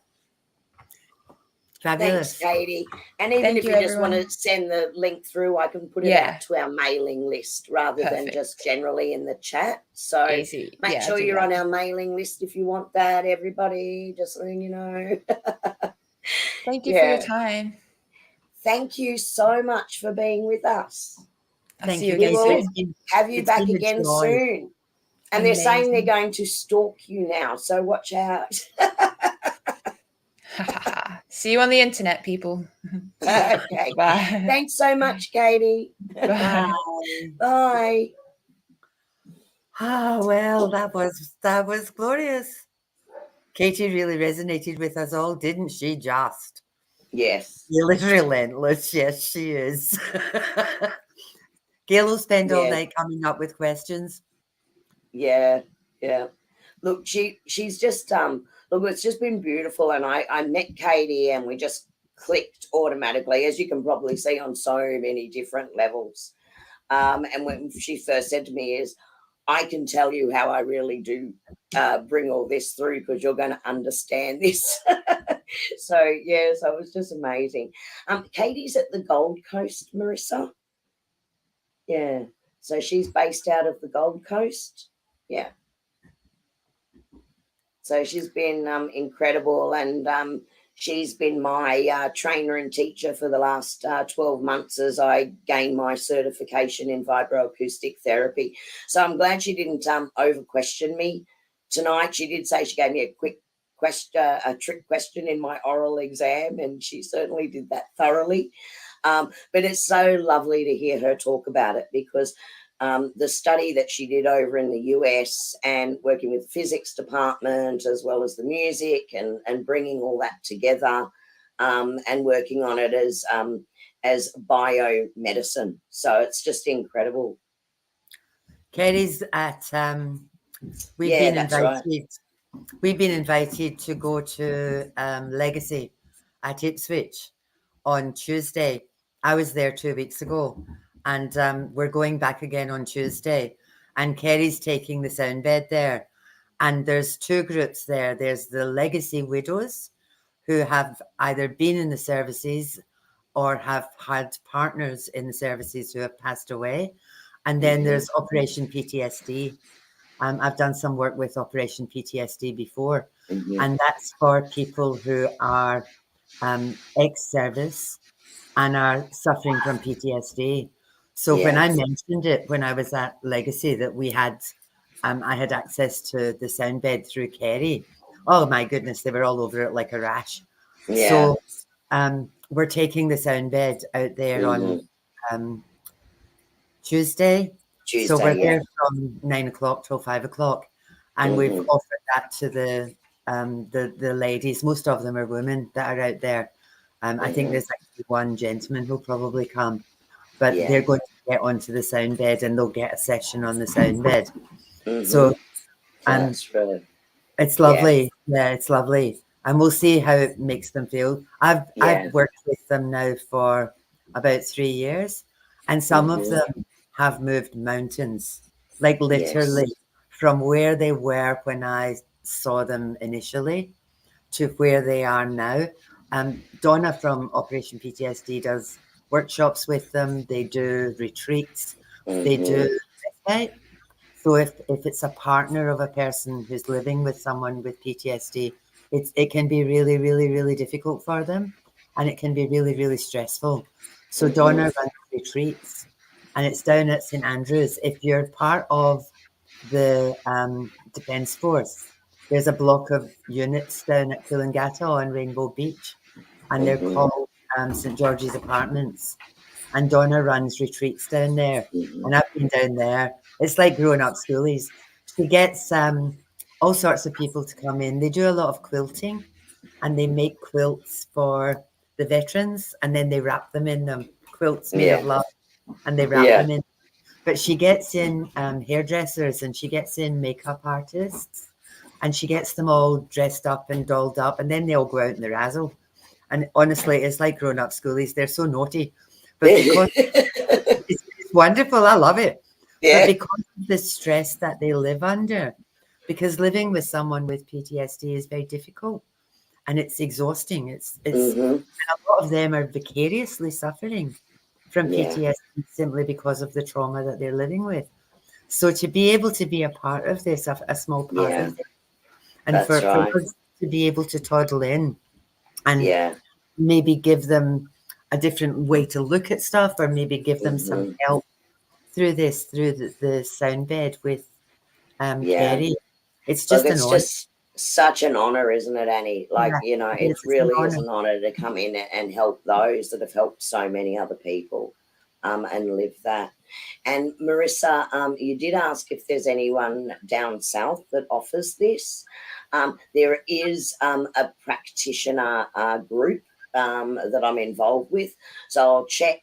Fabulous. Thanks, Katie. And even if you just want to send the link through, I can put it out to our mailing list rather than just generally in the chat. So make sure you're on our mailing list if you want that, everybody, just letting you know. Thank you for your time. Thank you so much for being with us. Thank you again soon. Have you back again soon. And they're saying they're going to stalk you now, so watch out. See you on the internet, people. Okay. Bye. Thanks so much, Katie. Bye. Bye. Oh, well, that was glorious. Katie really resonated with us all, didn't she? Just. Yes. You're relentless. Yes, she is. Gail will spend all night coming up with questions. Yeah. Look, she's just look, it's just been beautiful, and I met Katie and we just clicked automatically, as you can probably see on so many different levels. And when she first said to me is, I can tell you how I really do bring all this through, because you're going to understand this. So it was just amazing. Katie's at the Gold Coast, Marissa. Yeah. So she's based out of the Gold Coast. Yeah. So she's been incredible, and she's been my trainer and teacher for the last 12 months as I gained my certification in vibroacoustic therapy. So I'm glad she didn't over-question me tonight. She did say she gave me a quick question, a trick question in my oral exam, and she certainly did that thoroughly. But it's so lovely to hear her talk about it, because the study that she did over in the US and working with the physics department as well as the music and bringing all that together and working on it as biomedicine. So it's just incredible. Kerrie's at we've been invited to go to Legacy at Ipswich on Tuesday. I was there 2 weeks ago. And we're going back again on Tuesday. And Kerrie's taking the sound bed there. And there's 2 groups there. There's the Legacy Widows, who have either been in the services or have had partners in the services who have passed away. And then there's Operation PTSD. I've done some work with Operation PTSD before. And that's for people who are ex-service and are suffering from PTSD. So when I mentioned it, when I was at Legacy, that we had, I had access to the sound bed through Kerrie. Oh my goodness, they were all over it like a rash. Yeah. So we're taking the sound bed out there on Tuesday. So we're there from 9 o'clock till 5 o'clock, and we've offered that to the ladies. Most of them are women that are out there. I think there's actually one gentleman who'll probably come, but they're going to get onto the sound bed and they'll get a session on the sound bed. So that's really, it's lovely. Yeah, it's lovely. And we'll see how it makes them feel. I've worked with them now for about 3 years, and some of them have moved mountains, like literally from where they were when I saw them initially to where they are now. Donna from Operation PTSD does workshops with them. They do retreats. They do respite. So if it's a partner of a person who's living with someone with PTSD, it can be really, really, really difficult for them, and it can be really, really stressful. So Donna runs retreats, and it's down at St Andrews. If you're part of the Defence Force, there's a block of units down at Coolangatta on Rainbow Beach, and they're called St George's Apartments. And Donna runs retreats down there, and I've been down there. It's like growing up schoolies. She gets all sorts of people to come in. They do a lot of quilting, and they make quilts for the veterans, and then they wrap them in them. Quilts made of love, and they wrap them in. But she gets in hairdressers, and she gets in makeup artists, and she gets them all dressed up and dolled up, and then they all go out in the razzle. And honestly, it's like growing up schoolies. They're so naughty. But because it's wonderful, I love it. But because of the stress that they live under, because living with someone with PTSD is very difficult and it's exhausting. It's and a lot of them are vicariously suffering from PTSD simply because of the trauma that they're living with. So to be able to be a part of this, a small part of it, and for us to be able to toddle in and maybe give them a different way to look at stuff, or maybe give them some help through the sound bed with Kerrie. It's just an honor. Just such an honor, isn't it, Annie? Like, you know, it really is an honor to come in and help those that have helped so many other people and live that. And Marissa, you did ask if there's anyone down south that offers this. There is a practitioner group that I'm involved with. So I'll check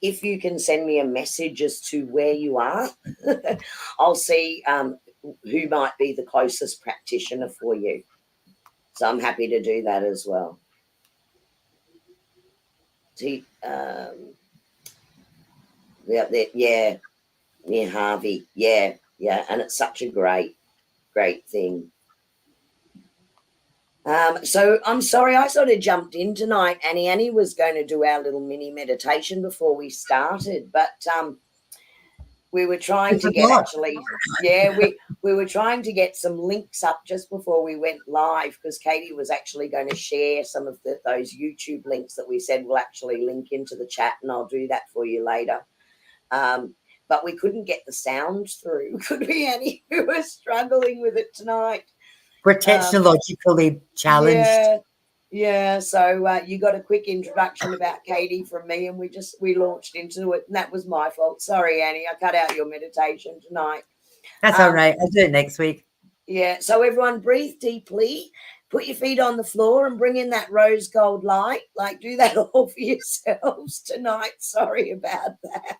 if you can send me a message as to where you are. I'll see who might be the closest practitioner for you. So I'm happy to do that as well. See, near Harvey. Yeah, and it's such a great thing. So I'm sorry, I sort of jumped in tonight. Annie was going to do our little mini meditation before we started, but we were trying to get we were trying to get some links up just before we went live, because Katie was actually going to share some of those YouTube links that we said will actually link into the chat, and I'll do that for you later. But we couldn't get the sound through, could we, Annie? We were struggling with it tonight. We're technologically challenged. Yeah. So you got a quick introduction about Katie from me, and we launched into it, and that was my fault. Sorry, Annie, I cut out your meditation tonight. That's all right. I'll do it next week. Yeah. So everyone, breathe deeply, put your feet on the floor, and bring in that rose gold light. Like, do that all for yourselves tonight. Sorry about that.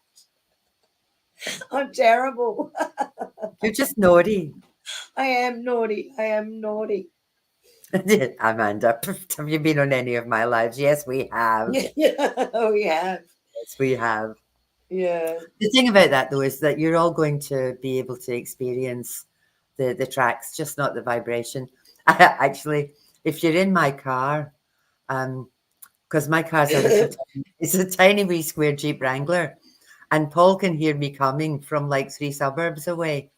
I'm terrible. You're just naughty. I am naughty. Amanda, have you been on any of my lives? Yes, we have. Yeah, we have. Yes, we have. Yeah. The thing about that, though, is that you're all going to be able to experience the tracks, just not the vibration. Actually, if you're in my car, because my car's it's a tiny wee square Jeep Wrangler, and Paul can hear me coming from like 3 suburbs away,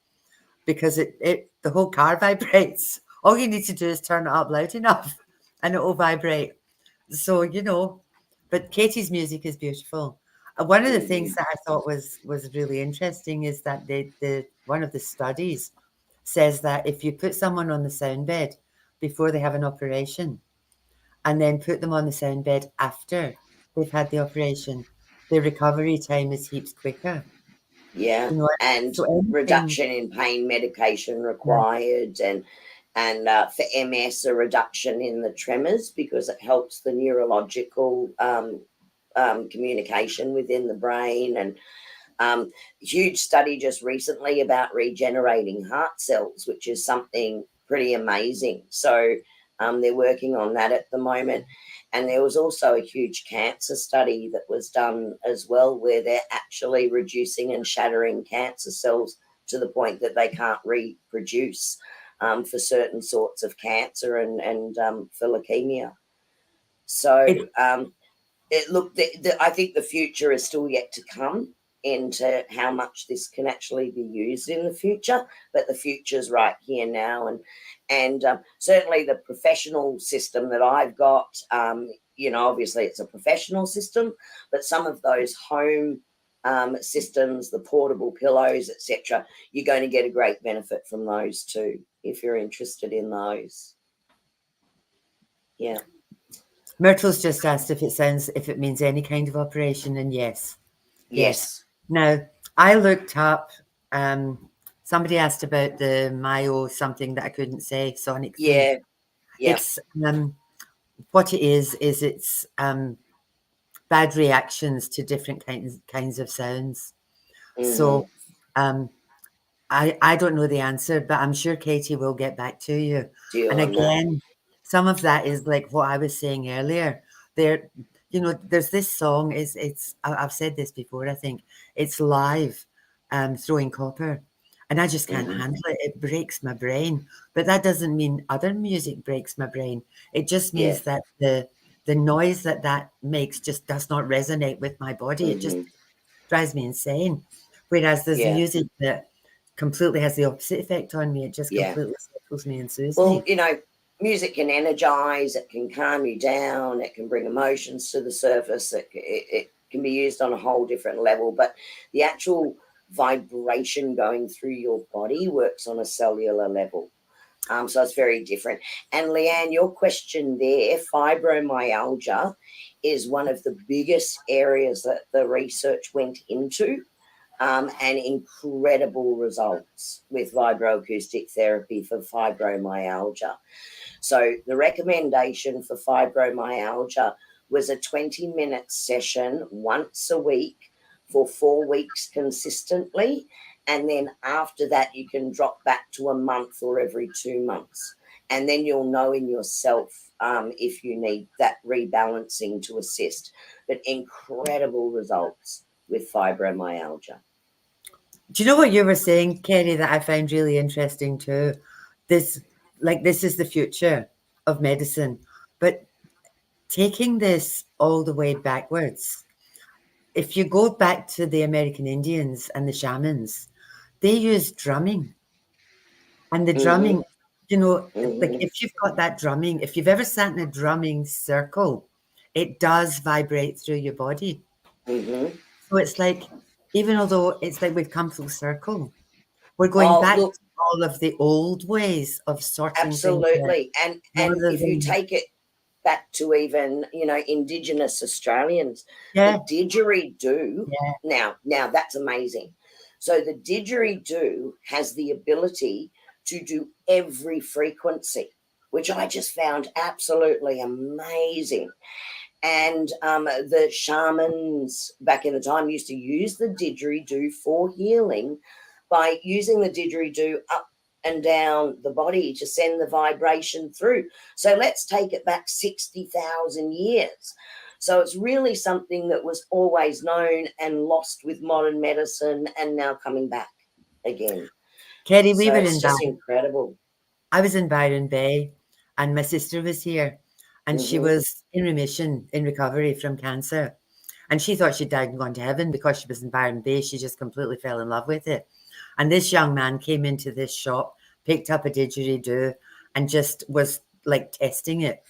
because the whole car vibrates. All you need to do is turn it up loud enough and it will vibrate. So, but But Katie's music is beautiful. One of the things that I thought was really interesting is that the one of the studies says that if you put someone on the sound bed before they have an operation and then put them on the sound bed after they've had the operation, the recovery time is heaps quicker. Yeah, You know, and so anything, reduction in pain medication yeah, required, and for MS, a reduction in the tremors because it helps the neurological communication within the brain. And huge study just recently about regenerating heart cells, which is something pretty amazing. So they're working on that at the moment. And there was also a huge cancer study that was done as well, where they're actually reducing and shattering cancer cells to the point that they can't reproduce for certain sorts of cancer and for leukemia. So it, I think the future is still yet to come into how much this can actually be used in the future, but the future's right here now. And certainly the professional system that I've got, obviously it's a professional system, but some of those home systems, the portable pillows, etc., you're going to get a great benefit from those too if you're interested in those. Yeah. Myrtle's just asked if it means any kind of operation, and yes. Now, I looked up, somebody asked about the Mayo something that I couldn't say, sonic thing. Yeah. It's, what it is it's bad reactions to different kinds of sounds. So I don't know the answer, but I'm sure Katie will get back to you. And again, some of that is like what I was saying earlier. There's this song, I've said this before, I think. It's Live, Throwing Copper. And I just can't handle it. It breaks my brain. But that doesn't mean other music breaks my brain. It just means that the noise that makes just does not resonate with my body. It just drives me insane. Whereas there's music that completely has the opposite effect on me. It just completely settles me and soothes me. Well, music can energize, it can calm you down, it can bring emotions to the surface, it can be used on a whole different level, but the actual vibration going through your body works on a cellular level. So it's very different. And Leanne, your question there, fibromyalgia is one of the biggest areas that the research went into, and incredible results with vibroacoustic therapy for fibromyalgia. So the recommendation for fibromyalgia was a 20-minute session once a week for 4 weeks consistently. And then after that, you can drop back to a month or every 2 months. And then you'll know in yourself if you need that rebalancing to assist. But incredible results with fibromyalgia. Do you know what you were saying, Kerrie, that I found really interesting too? This is the future of medicine. But taking this all the way backwards, if you go back to the American Indians and the shamans, they used drumming. And the drumming, like if you've got that drumming, if you've ever sat in a drumming circle, it does vibrate through your body. So it's like, even although it's like we've come full circle, we're going back to all of the old ways of sorting absolutely. things out. And if you take it back to even, Indigenous Australians, the didgeridoo, now that's amazing. So the didgeridoo has the ability to do every frequency, which I just found absolutely amazing. And the shamans back in the time used to use the didgeridoo for healing by using the didgeridoo up and down the body to send the vibration through. So let's take it back 60,000 years. So it's really something that was always known and lost with modern medicine and now coming back again. Kerrie, we were it's just incredible. I was in Byron Bay and my sister was here and she was in remission, in recovery from cancer. And she thought she'd died and gone to heaven because she was in Byron Bay. She just completely fell in love with it. And this young man came into this shop, picked up a didgeridoo and just was like testing it.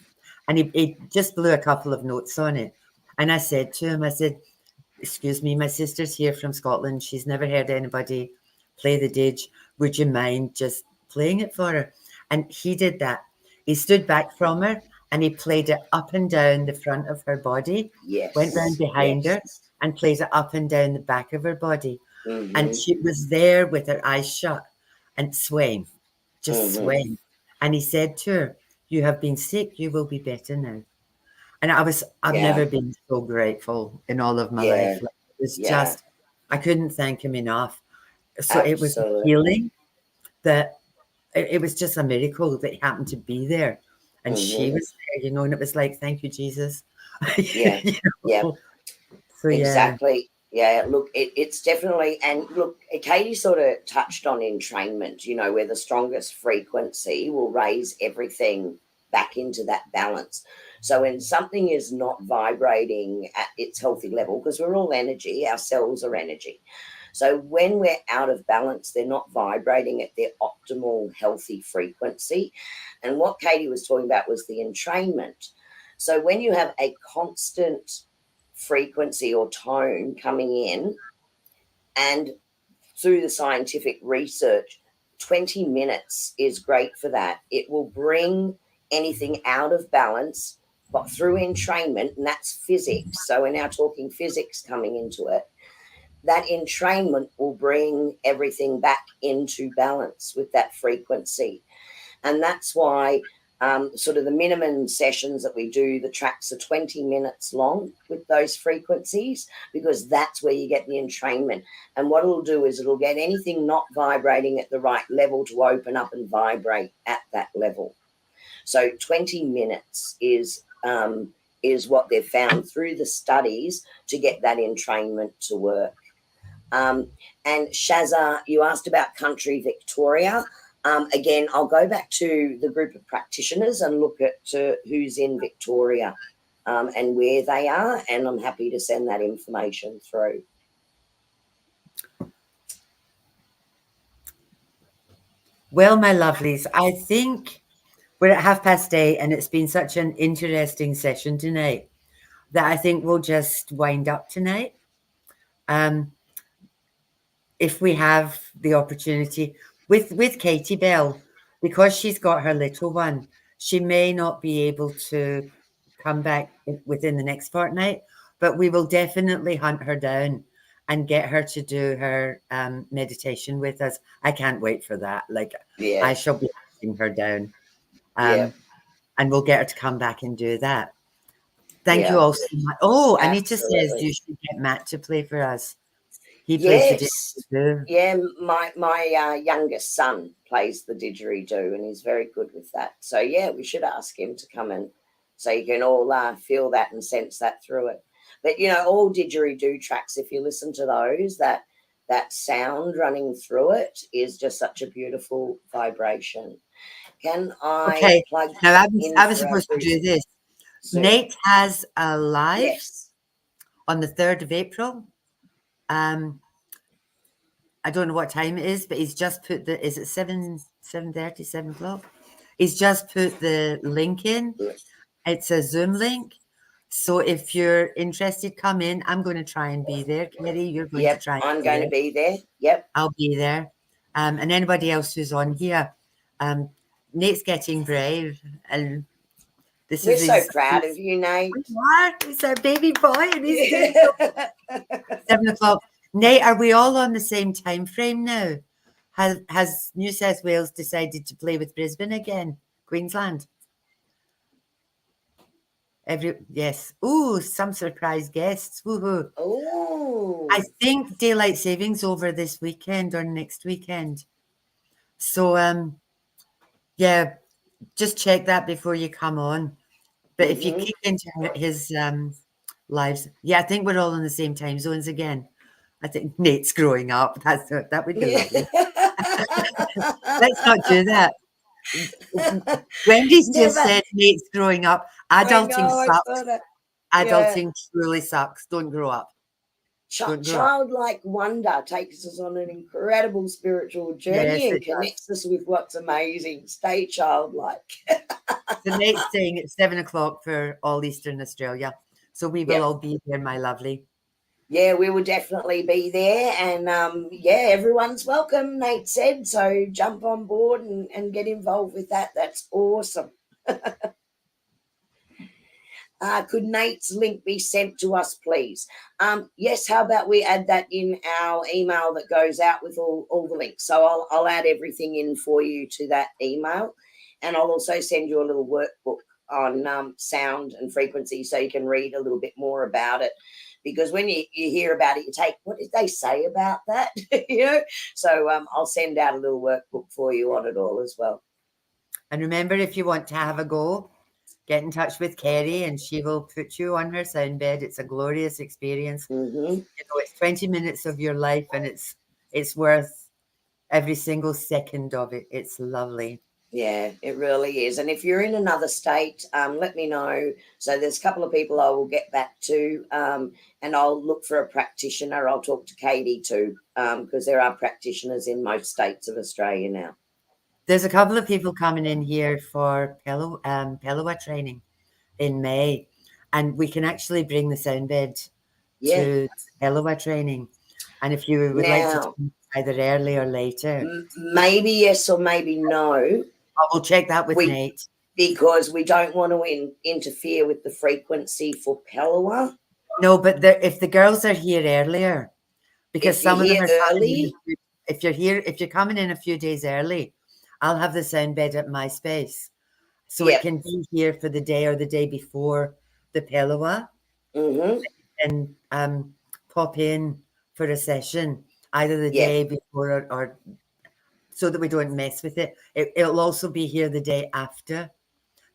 And he just blew a couple of notes on it. And I said to him, I said, excuse me, my sister's here from Scotland. She's never heard anybody play the didge. Would you mind just playing it for her? And he did that. He stood back from her and he played it up and down the front of her body, went round behind her and played it up and down the back of her body. And she was there with her eyes shut and swaying, just swaying. And he said to her, you have been sick, you will be better now. And I've never been so grateful in all of my life. Like, it was just, I couldn't thank him enough. So it was healing that it was just a miracle that he happened to be there. And she was there, you know, and it was like, thank you, Jesus. Yeah. You know? So, exactly. Yeah, look, it's definitely, and look, Katie sort of touched on entrainment, you know, where the strongest frequency will raise everything back into that balance. So when something is not vibrating at its healthy level, because we're all energy, our cells are energy. So when we're out of balance, they're not vibrating at their optimal healthy frequency. And what Katie was talking about was the entrainment. So when you have a constant frequency or tone coming in, and through the scientific research, 20 minutes is great for that. It will bring anything out of balance, but through entrainment, and that's physics. So we're now talking physics coming into it. That entrainment will bring everything back into balance with that frequency. And that's why sort of the minimum sessions that we do, the tracks are 20 minutes long with those frequencies, because that's where you get the entrainment. And what it'll do is it'll get anything not vibrating at the right level to open up and vibrate at that level. So 20 minutes is what they've found through the studies to get that entrainment to work. And Shazza, you asked about country Victoria. Again, I'll go back to the group of practitioners and look at who's in Victoria and where they are, and I'm happy to send that information through. Well, my lovelies, I think we're at 8:30 and it's been such an interesting session tonight that I think we'll just wind up tonight. If we have the opportunity with Katie Bell, because she's got her little one, she may not be able to come back within the next fortnight, but we will definitely hunt her down and get her to do her meditation with us. I can't wait for that. Like, I shall be hunting her down. And we'll get her to come back and do that. Thank you all so much. Oh, Anita says you should get Matt to play for us. He plays the didgeridoo. Yeah, my youngest son plays the didgeridoo and he's very good with that. So, yeah, we should ask him to come in so you can all feel that and sense that through it. But, you know, all didgeridoo tracks, if you listen to those, that sound running through it is just such a beautiful vibration. Can I plug now, in I was supposed to do this. Soon. Nate has a live on the 3rd of April. I don't know what time it is, but he's just put is it 7:30, 7 o'clock? He's just put the link in. It's a Zoom link. So if you're interested, come in. I'm going to try and be there. Kerrie, you're going to try. I'm going to be there. Yep. I'll be there. And anybody else who's on here. Nate's getting brave. And we're so proud of you, Nate. He's a baby boy. And he's 7 o'clock. Nate, are we all on the same time frame now? Has New South Wales decided to play with Brisbane again? Queensland? Yes. Ooh, some surprise guests. Woohoo. Oh. I think daylight savings over this weekend or next weekend. So yeah, just check that before you come on. But if you kick into his lives, I think we're all on the same time zones again. I think Nate's growing up. That would be lovely. Let's not do that. Wendy's just said Nate's growing up. Adulting sucks. Adulting truly sucks. Don't grow up. Childlike wonder takes us on an incredible spiritual journey and connects us with what's amazing. Stay childlike. So Nate's saying it's 7 o'clock for all Eastern Australia. So we will all be there, my lovely. Yeah, we will definitely be there. And everyone's welcome, Nate said. So jump on board and get involved with that. That's awesome. Could Nate's link be sent to us, please? Yes, how about we add that in our email that goes out with all the links? So I'll add everything in for you to that email. And I'll also send you a little workbook on sound and frequency so you can read a little bit more about it. Because when you hear about it, you take, what did they say about that? So I'll send out a little workbook for you on it all as well. And remember, if you want to have a go, get in touch with Kerrie and she will put you on her sound bed. It's a glorious experience. Mm-hmm. It's 20 minutes of your life and it's worth every single second of it. It's lovely. Yeah, it really is. And if you're in another state, let me know. So there's a couple of people I will get back to, and I'll look for a practitioner. I'll talk to Katie too, because there are practitioners in most states of Australia now. There's a couple of people coming in here for Pellowa training in May, and we can actually bring the sound bed to Pellowa training. And if you would like to do either early or later, maybe yes or maybe no. I will check that with Nate. Because we don't want to interfere with the frequency for Pellowa. No, but if the girls are here earlier, because some of them are early. If you're coming in a few days early, I'll have the sound bed at my space. So it can be here for the day or the day before the Pellowa. Mm-hmm. And pop in for a session either the day before or so that we don't mess with it. It'll also be here the day after,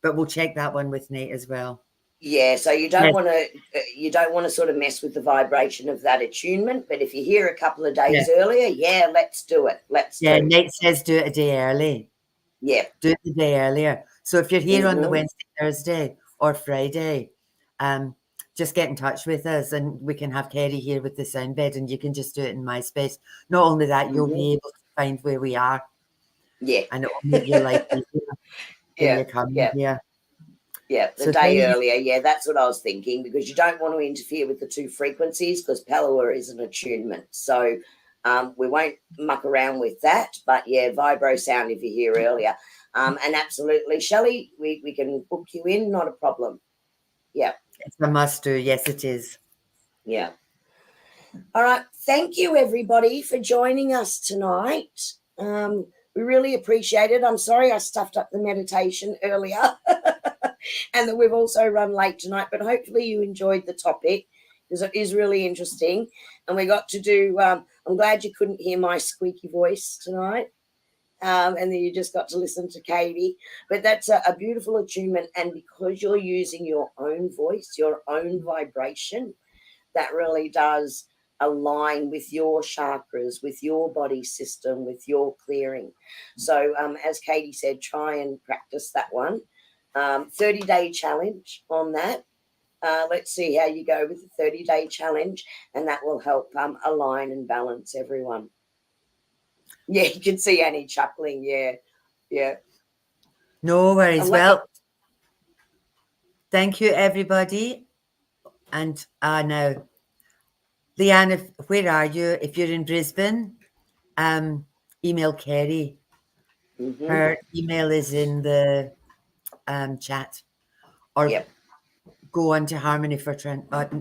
but we'll check that one with Nate as well. Yeah, so you don't want to sort of mess with the vibration of that attunement, but if you're here a couple of days earlier, let's do it. Nate says do it a day early. Yeah. Do it the day earlier. So if you're here on the Wednesday, Thursday or Friday, just get in touch with us and we can have Kerrie here with the sound bed and you can just do it in my space. Not only that, you'll be able to find where we are. Yeah. And it will make your life easier when you're coming here. Yeah, the day earlier. Yeah, that's what I was thinking, because you don't want to interfere with the two frequencies because Pellowa is an attunement. So we won't muck around with that. But yeah, Vibrosound if you're here earlier. And absolutely, Shelley, we can book you in, not a problem. Yeah. It's a must do. Yes, it is. Yeah. All right. Thank you, everybody, for joining us tonight. We really appreciate it. I'm sorry I stuffed up the meditation earlier and that we've also run late tonight, but hopefully you enjoyed the topic because it is really interesting. And we got to do, I'm glad you couldn't hear my squeaky voice tonight. And then you just got to listen to Katie. But that's a beautiful attunement. And because you're using your own voice, your own vibration, that really does align with your chakras, with your body system, with your clearing. So as Katie said, try and practice that one. 30-day challenge on that. Let's see how you go with the 30-day challenge, and that will help align and balance everyone. Yeah, you can see Annie chuckling. Yeah. No worries. Well, thank you, everybody. And now, Leanne, where are you? If you're in Brisbane, email Kerrie. Mm-hmm. Her email is in the chat. Or go on to Harmony for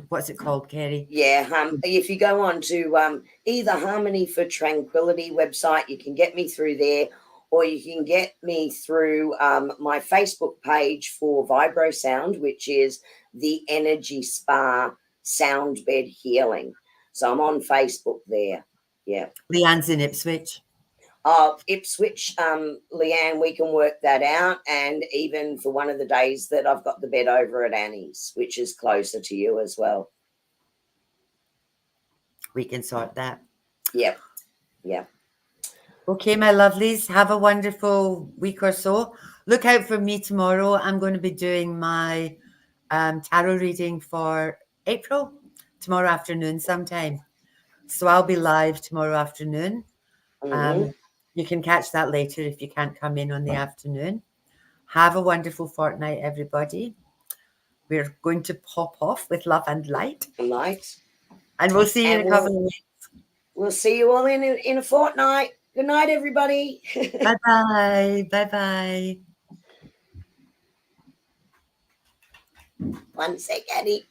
what's it called, Kerrie? Yeah, if you go on to either Harmony for Tranquility website, you can get me through there, or you can get me through my Facebook page for Vibrosound, which is the Energy Spa Sound Bed Healing. So I'm on Facebook there. Yeah. Leanne's in Ipswich. Ipswich, Leanne, we can work that out. And even for one of the days that I've got the bed over at Annie's, which is closer to you as well. We can sort that. Yeah. Okay, my lovelies, have a wonderful week or so. Look out for me tomorrow. I'm going to be doing my tarot reading for April tomorrow afternoon sometime. So I'll be live tomorrow afternoon. Mm-hmm. You can catch that later if you can't come in on the afternoon. Have a wonderful fortnight, everybody. we're going to pop off with love and light. Light. And we'll see you in a couple of weeks. We'll see you all in a fortnight. Good night, everybody. Bye-bye. Bye-bye. One sec, Eddie.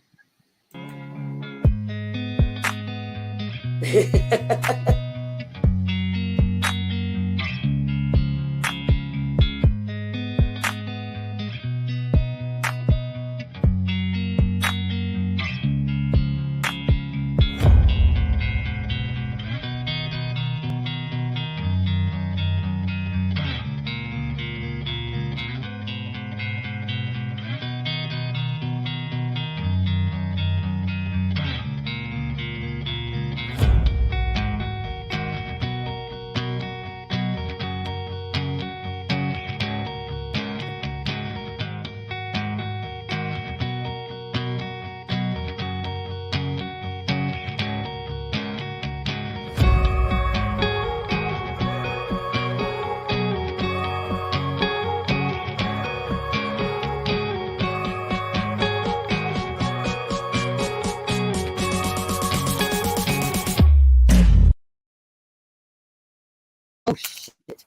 Oh, shit.